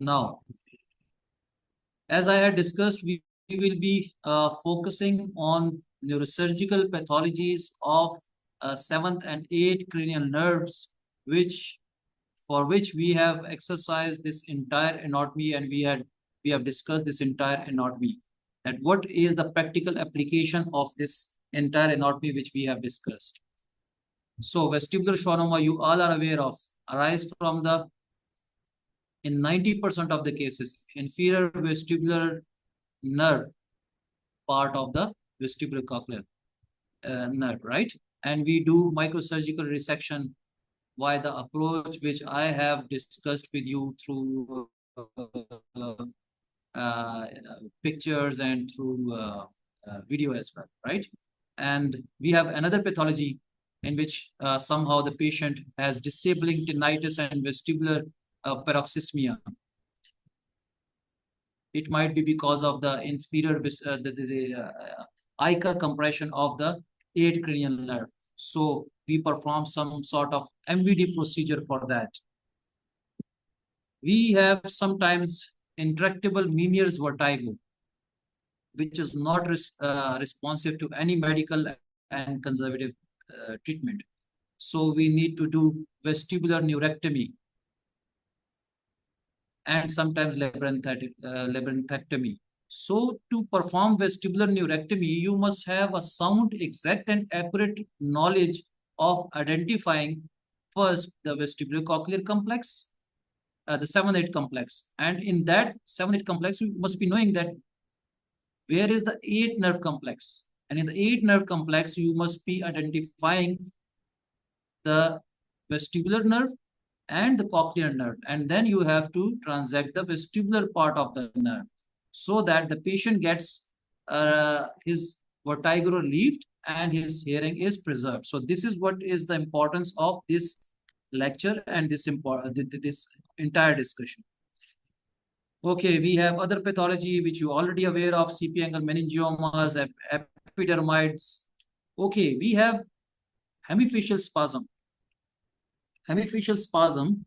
Now, as I had discussed, we will be focusing on neurosurgical pathologies of 7th and 8th cranial nerves, for which we have exercised this entire anatomy, and we have discussed this entire anatomy. And what is the practical application of this entire anatomy which we have discussed? So vestibular schwannoma, you all are aware of, arise from the, in 90% of the cases, inferior vestibular nerve part of the vestibulocochlear nerve, right? And we do microsurgical resection by the approach which I have discussed with you through pictures and through video as well, right? And we have another pathology in which somehow the patient has disabling tinnitus and vestibular paroxysmia. It might be because of the inferior ICA compression of the 8th cranial nerve. So we perform some sort of MVD procedure for that. We have sometimes intractable Meniere's vertigo, which is not responsive to any medical and conservative treatment. So we need to do vestibular neurectomy and sometimes labyrinthectomy. So to perform vestibular neurectomy, you must have a sound, exact and accurate knowledge of identifying first the vestibulocochlear complex, the 7-8 complex. And in that 7-8 complex, you must be knowing that where is the 8 nerve complex. And in the 8 nerve complex, you must be identifying the vestibular nerve and the cochlear nerve. And then you have to transact the vestibular part of the nerve so that the patient gets his vertigo relieved and his hearing is preserved. So this is what is the importance of this lecture and this entire discussion. Okay, we have other pathology which you already aware of: CP angle meningiomas, epidermoids. Okay, we have hemifacial spasm. Hemifacial spasm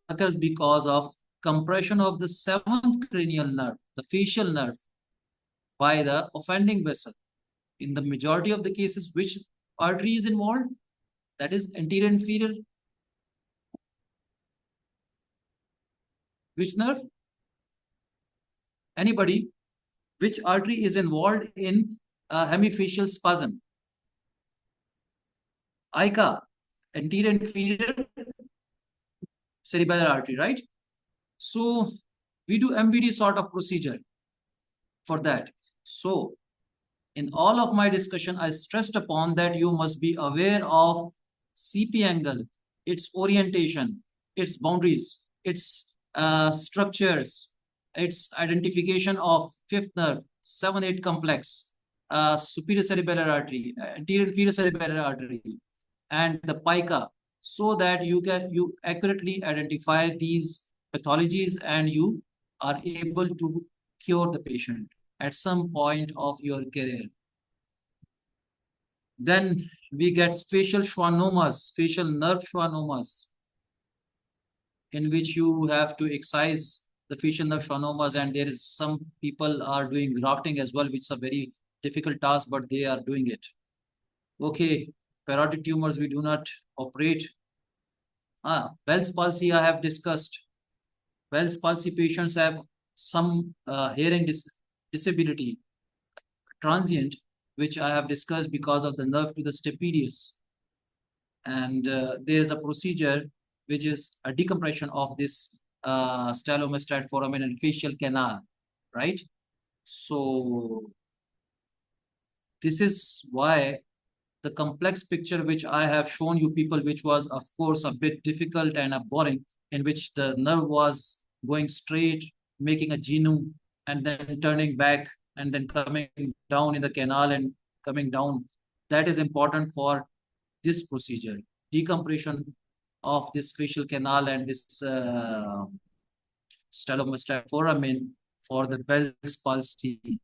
occurs because of compression of the 7th cranial nerve, the facial nerve, by the offending vessel. In the majority of the cases, which artery is involved? That is anterior inferior. Which nerve? Anybody? Which artery is involved in hemifacial spasm? ICA, anterior inferior cerebellar artery, right? So we do MVD sort of procedure for that. So in all of my discussion, I stressed upon that you must be aware of CP angle, its orientation, its boundaries, its structures, its identification of 5th nerve, 7-8 complex, superior cerebellar artery, anterior inferior cerebellar artery, and the pica, so that you accurately identify these pathologies and you are able to cure the patient at some point of your career. Then we get facial schwannomas, facial nerve schwannomas, in which you have to excise the facial nerve schwannomas, and there is some people are doing grafting as well, which is a very difficult task, but they are doing it. Okay, parotid tumors we do not operate. Bell's palsy I have discussed. Bell's palsy patients have some hearing disability, transient, which I have discussed because of the nerve to the stapedius. And there is a procedure which is a decompression of this stylomastoid foramen and facial canal, right? So this is why the complex picture which I have shown you people, which was of course a bit difficult and boring, in which the nerve was going straight, making a genome, and then turning back, and then coming down in the canal and coming down. That is important for this procedure, decompression of this facial canal and this stylomastoid foramen for the Bell's palsy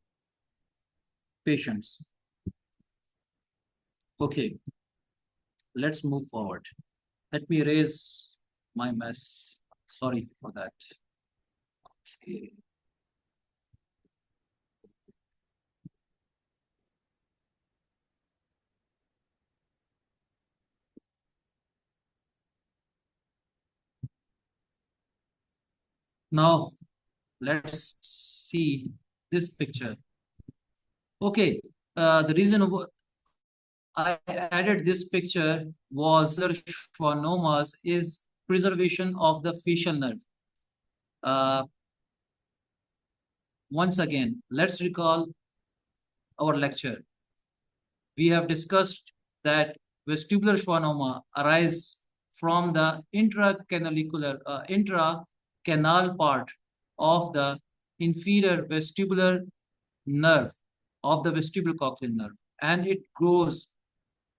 patients. Okay, let's move forward. Let me erase my mess. Sorry for that. Okay. Now, let's see this picture. Okay, the reason I added this picture was schwannomas is preservation of the facial nerve. Once again, let's recall our lecture. We have discussed that vestibular schwannoma arise from the intracanal part of the inferior vestibular nerve of the vestibulocochlear nerve, and it grows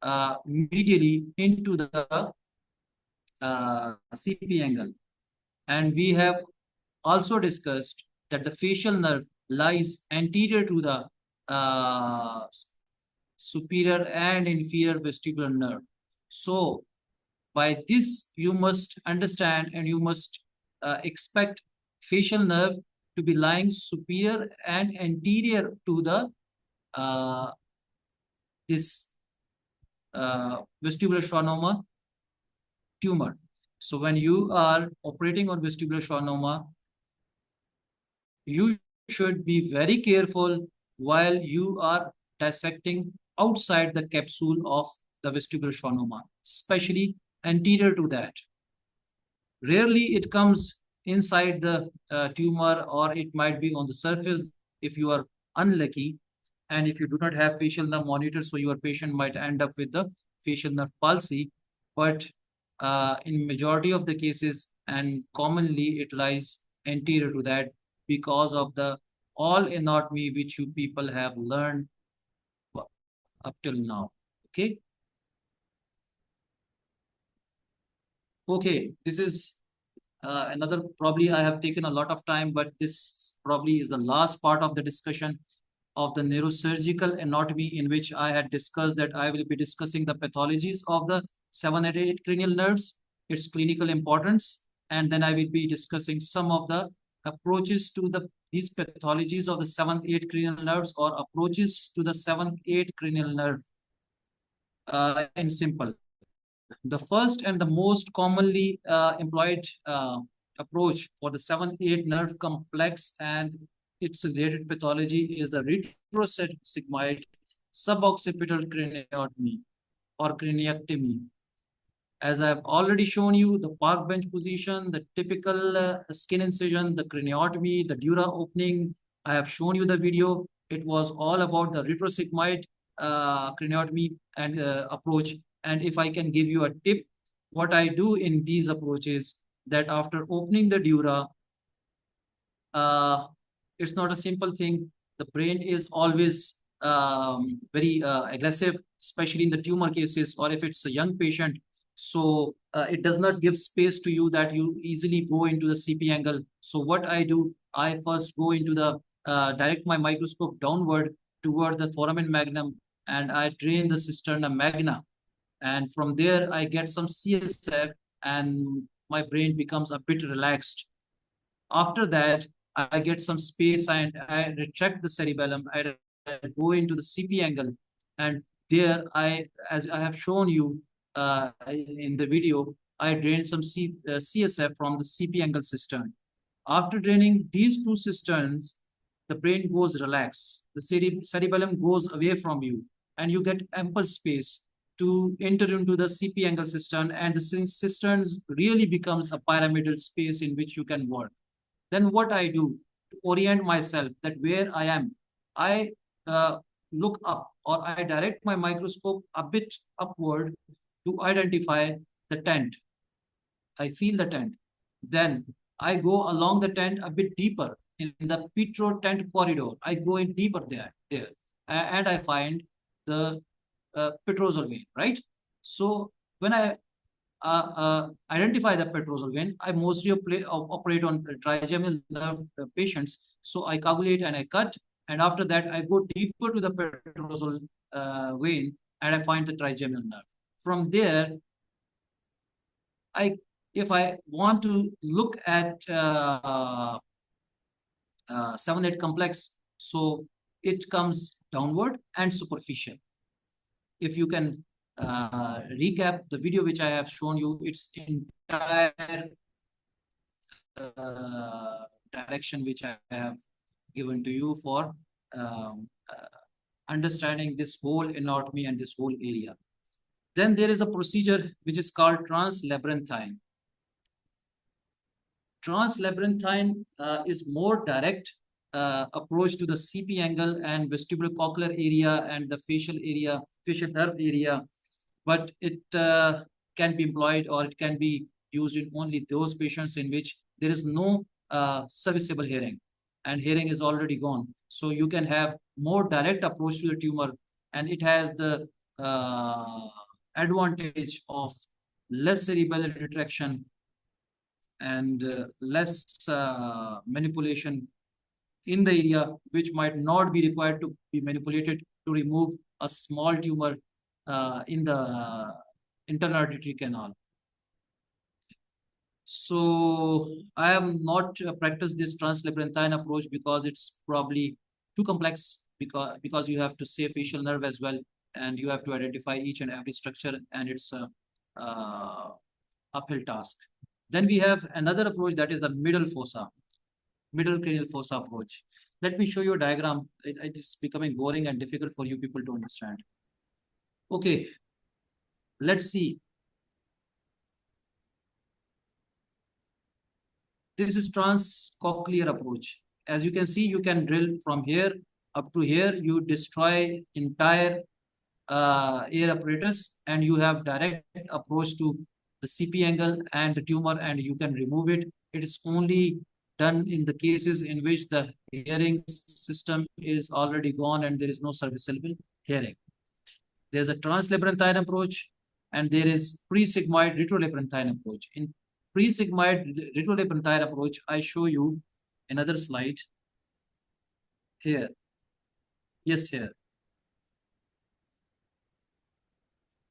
medially into the CP angle. And we have also discussed that the facial nerve lies anterior to the superior and inferior vestibular nerve. So by this, you must understand and you must expect facial nerve to be lying superior and anterior to the this vestibular schwannoma tumor. So when you are operating on vestibular schwannoma, you should be very careful while you are dissecting outside the capsule of the vestibular schwannoma, especially anterior to that. Rarely it comes inside the tumor, or it might be on the surface if you are unlucky. And if you do not have facial nerve monitor, so your patient might end up with the facial nerve palsy. But in majority of the cases, and commonly, it lies anterior to that because of the all anatomy which you people have learned up till now. Okay. Okay, this is another, probably I have taken a lot of time, but this probably is the last part of the discussion of the neurosurgical anatomy, in which I had discussed that I will be discussing the pathologies of the 7 and 8 cranial nerves, its clinical importance, and then I will be discussing some of the approaches to these pathologies of the 7, 8 cranial nerves, or approaches to the 7, 8 cranial nerve in simple. The first and the most commonly employed approach for the 7-8 nerve complex and its related pathology is the retrosigmoid suboccipital craniotomy or craniectomy. As I have already shown you, the park bench position, the typical skin incision, the craniotomy, the dura opening. I have shown you the video. It was all about the retrosigmoid craniotomy and approach. And if I can give you a tip, what I do in these approaches, that after opening the dura, it's not a simple thing. The brain is always very aggressive, especially in the tumor cases, or if it's a young patient. So it does not give space to you that you easily go into the CP angle. So what I do, I first go into the, direct my microscope downward toward the foramen magnum, and I drain the cisterna magna. And from there, I get some CSF, and my brain becomes a bit relaxed. After that, I get some space and I retract the cerebellum. I go into the CP angle, and there as I have shown you in the video, I drain some CSF from the CP angle cistern. After draining these two cisterns, the brain goes relaxed. The cerebellum goes away from you, and you get ample space to enter into the CP angle cistern, and the cisterns really becomes a pyramidal space in which you can work. Then what I do to orient myself that where I am, I look up, or I direct my microscope a bit upward to identify the tent. I feel the tent. Then I go along the tent a bit deeper in the petro tent corridor. I go in deeper there, and I find the petrosal vein, right? So when I identify the petrosal vein, I mostly operate on trigeminal nerve patients. So I coagulate and I cut, and after that I go deeper to the petrosal vein, and I find the trigeminal nerve. From there, if I want to look at 7-8 complex, so it comes downward and superficial. If you can recap the video which I have shown you, its entire direction which I have given to you for understanding this whole anatomy and this whole area. Then there is a procedure which is called translabyrinthine. Translabyrinthine is more direct approach to the CP angle and vestibulocochlear area and the facial area, facial nerve area, but it can be employed, or it can be used in only those patients in which there is no serviceable hearing, and hearing is already gone. So you can have more direct approach to the tumor, and it has the advantage of less cerebellar retraction and less manipulation in the area, which might not be required to be manipulated to remove a small tumor in the internal auditory canal. So I have not practiced this translabyrinthine approach because it's probably too complex, because you have to say facial nerve as well, and you have to identify each and every structure, and it's a uphill task. Then we have another approach, that is the middle cranial fossa approach. Let me show you a diagram. It's becoming boring and difficult for you people to understand. Okay, let's see. This is transcochlear approach. As you can see, you can drill from here up to here. You destroy entire ear apparatus, and you have direct approach to the CP angle and the tumor, and you can remove it. It is only done in the cases in which the hearing system is already gone and there is no serviceable hearing. There's a translabyrinthine approach, and there is pre-sigmoid retrolabyrinthine approach. In pre-sigmoid retrolabyrinthine approach, I show you another slide here. Yes, here.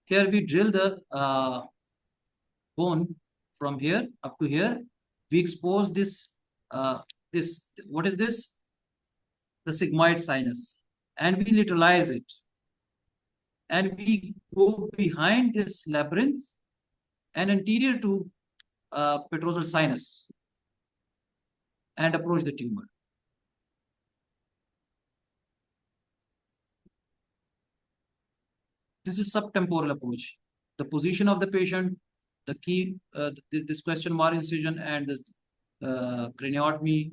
Here we drill the bone from here up to here. We expose this, what is this? The sigmoid sinus. And we lateralize it. And we go behind this labyrinth and anterior to petrosal sinus and approach the tumor. This is subtemporal approach. The position of the patient, the key, this question mark incision and this craniotomy,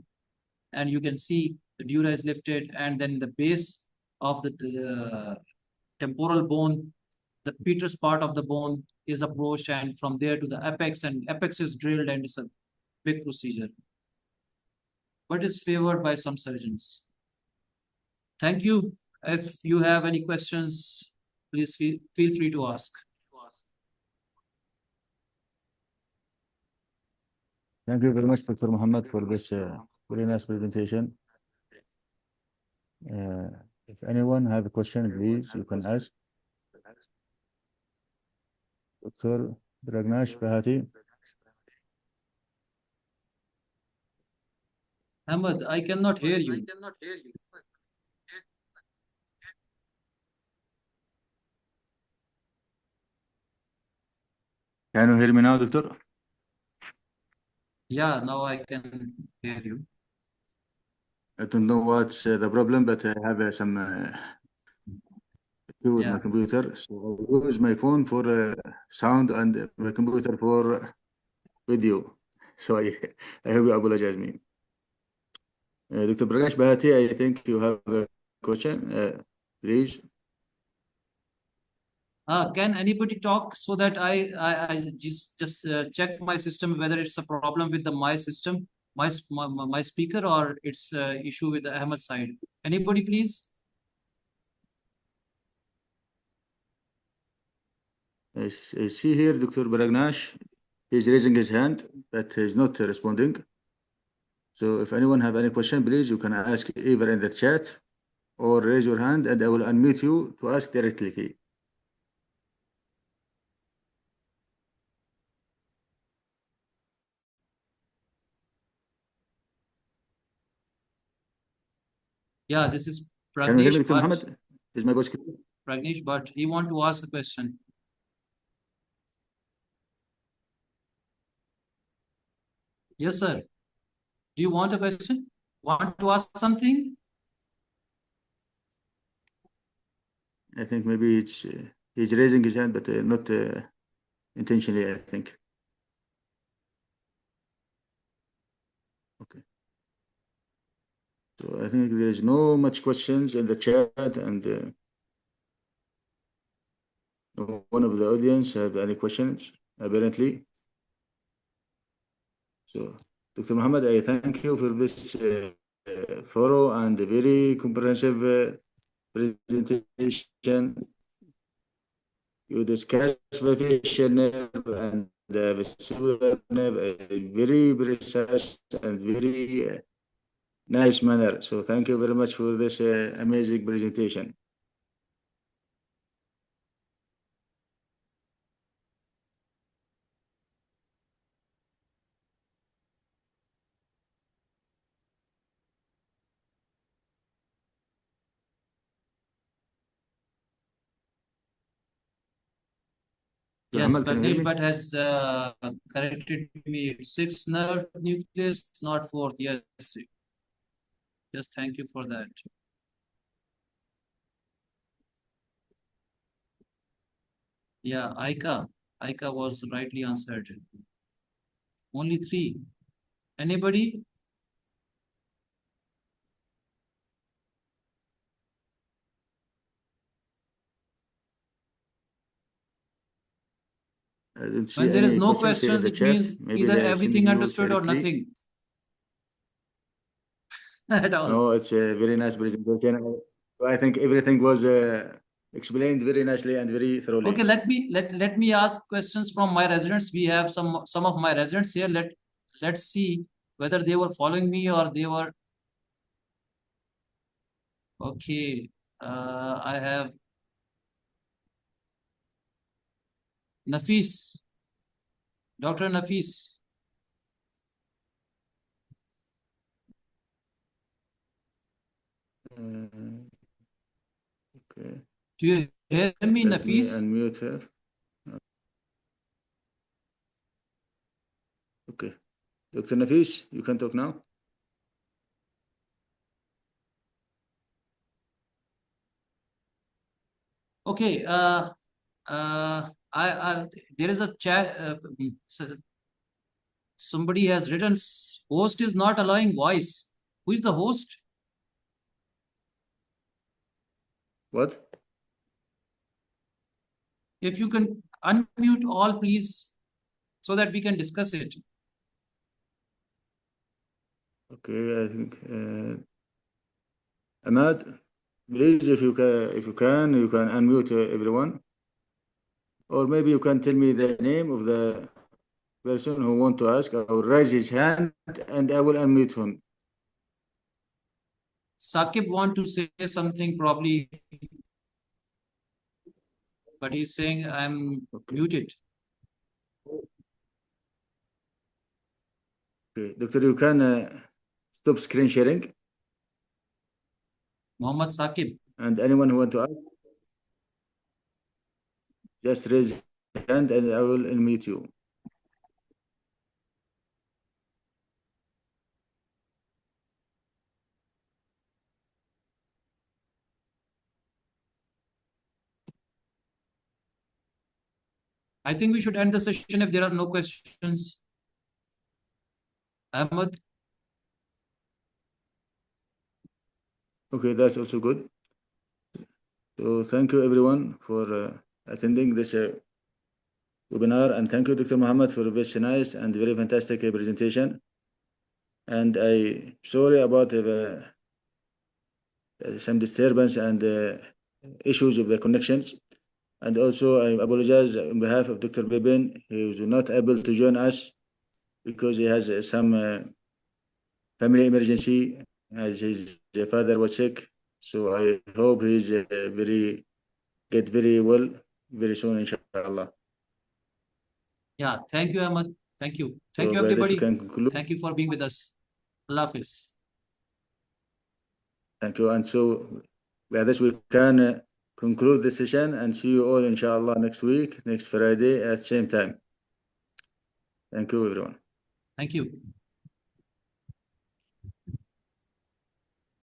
and you can see the dura is lifted, and then the base of the temporal bone, the petrous part of the bone is approached, and from there to the apex, and apex is drilled, and it's a big procedure, but is favored by some surgeons. Thank you. If you have any questions, please feel free to ask. Thank you very much, Dr. Muhammad, for this very nice presentation. If anyone have a question, please, you can ask. Dr. Pragnesh Bahati. Ahmed, I cannot hear you. Can you hear me now, Doctor? Yeah, now I can hear you. I don't know what's the problem, but I have some issue with my computer. So I use my phone for sound and my computer for video. So I hope you apologize me. Dr. Prakash Bahati, I think you have a question, please. Can anybody talk so that I just check my system whether it's a problem with my system, my speaker, or it's issue with the Ahmed side? Anybody, please? I see here Dr. Pragnesh. He's raising his hand, but he's not responding. So if anyone have any question, please, you can ask either in the chat or raise your hand, and I will unmute you to ask directly. Yeah, this is Pragnesh. Can you hear me, Dr. Muhammad? Is my voice clear? Pragnesh, but he want to ask a question. Yes, sir. Do you want a question? Want to ask something? I think maybe it's he's raising his hand, but not intentionally, I think. Okay. So I think there is no much questions in the chat, and no one of the audience have any questions, apparently. So, Dr. Muhammad, I thank you for this thorough and very comprehensive presentation. You discussed the facial nerve and the vestibular nerve in very precise and very nice manner. So thank you very much for this amazing presentation. Yes, Muhammad, can you hear Prakash me? Bhatt has corrected me. 6th nerve nucleus, not 4th. Yes. Yes, thank you for that. Yeah, Aika was rightly answered. Only 3. Anybody? I don't see When there is any no questions here in questions, the it chat. means Maybe either they're sending everything you understood or directly. nothing at all. No, it's a very nice presentation. I think everything was explained very nicely and very thoroughly. Okay, let me ask questions from my residents. We have some of my residents here. Let's see whether they were following me or they were. Okay, I have Nafis, Dr. Nafis. Okay. Do you hear me, Let me Nafis? unmute her. Okay. Dr. Nafis, you can talk now. Okay. There is a chat. Somebody has written, host is not allowing voice. Who is the host? What? If you can unmute all, please, so that we can discuss it. Okay, I think Ahmad, please, if you can, you can unmute everyone, or maybe you can tell me the name of the person who want to ask. I will raise his hand and I will unmute him. Saqib want to say something probably, but he's saying I'm muted. Okay, Doctor, you can stop screen sharing. Muhammad Saqib. And anyone who want to ask, just raise your hand and I will unmute you. I think we should end the session if there are no questions. Ahmed? Okay, that's also good. So thank you everyone for attending this webinar, and thank you Dr. Muhammad for this nice and very fantastic presentation. And I sorry about some disturbance and issues of the connections. And also I apologize on behalf of Dr. Beben. He was not able to join us because he has some family emergency, as his father was sick. So I hope he's get very well very soon, inshallah. Yeah, thank you, Ahmed. Thank you. Thank So you, by this we everybody. can conclude. Thank you for being with us. Allah Hafiz. Thank you. And so by this we can conclude the session and see you all, inshallah, next week, next Friday at same time. Thank you, everyone. Thank you.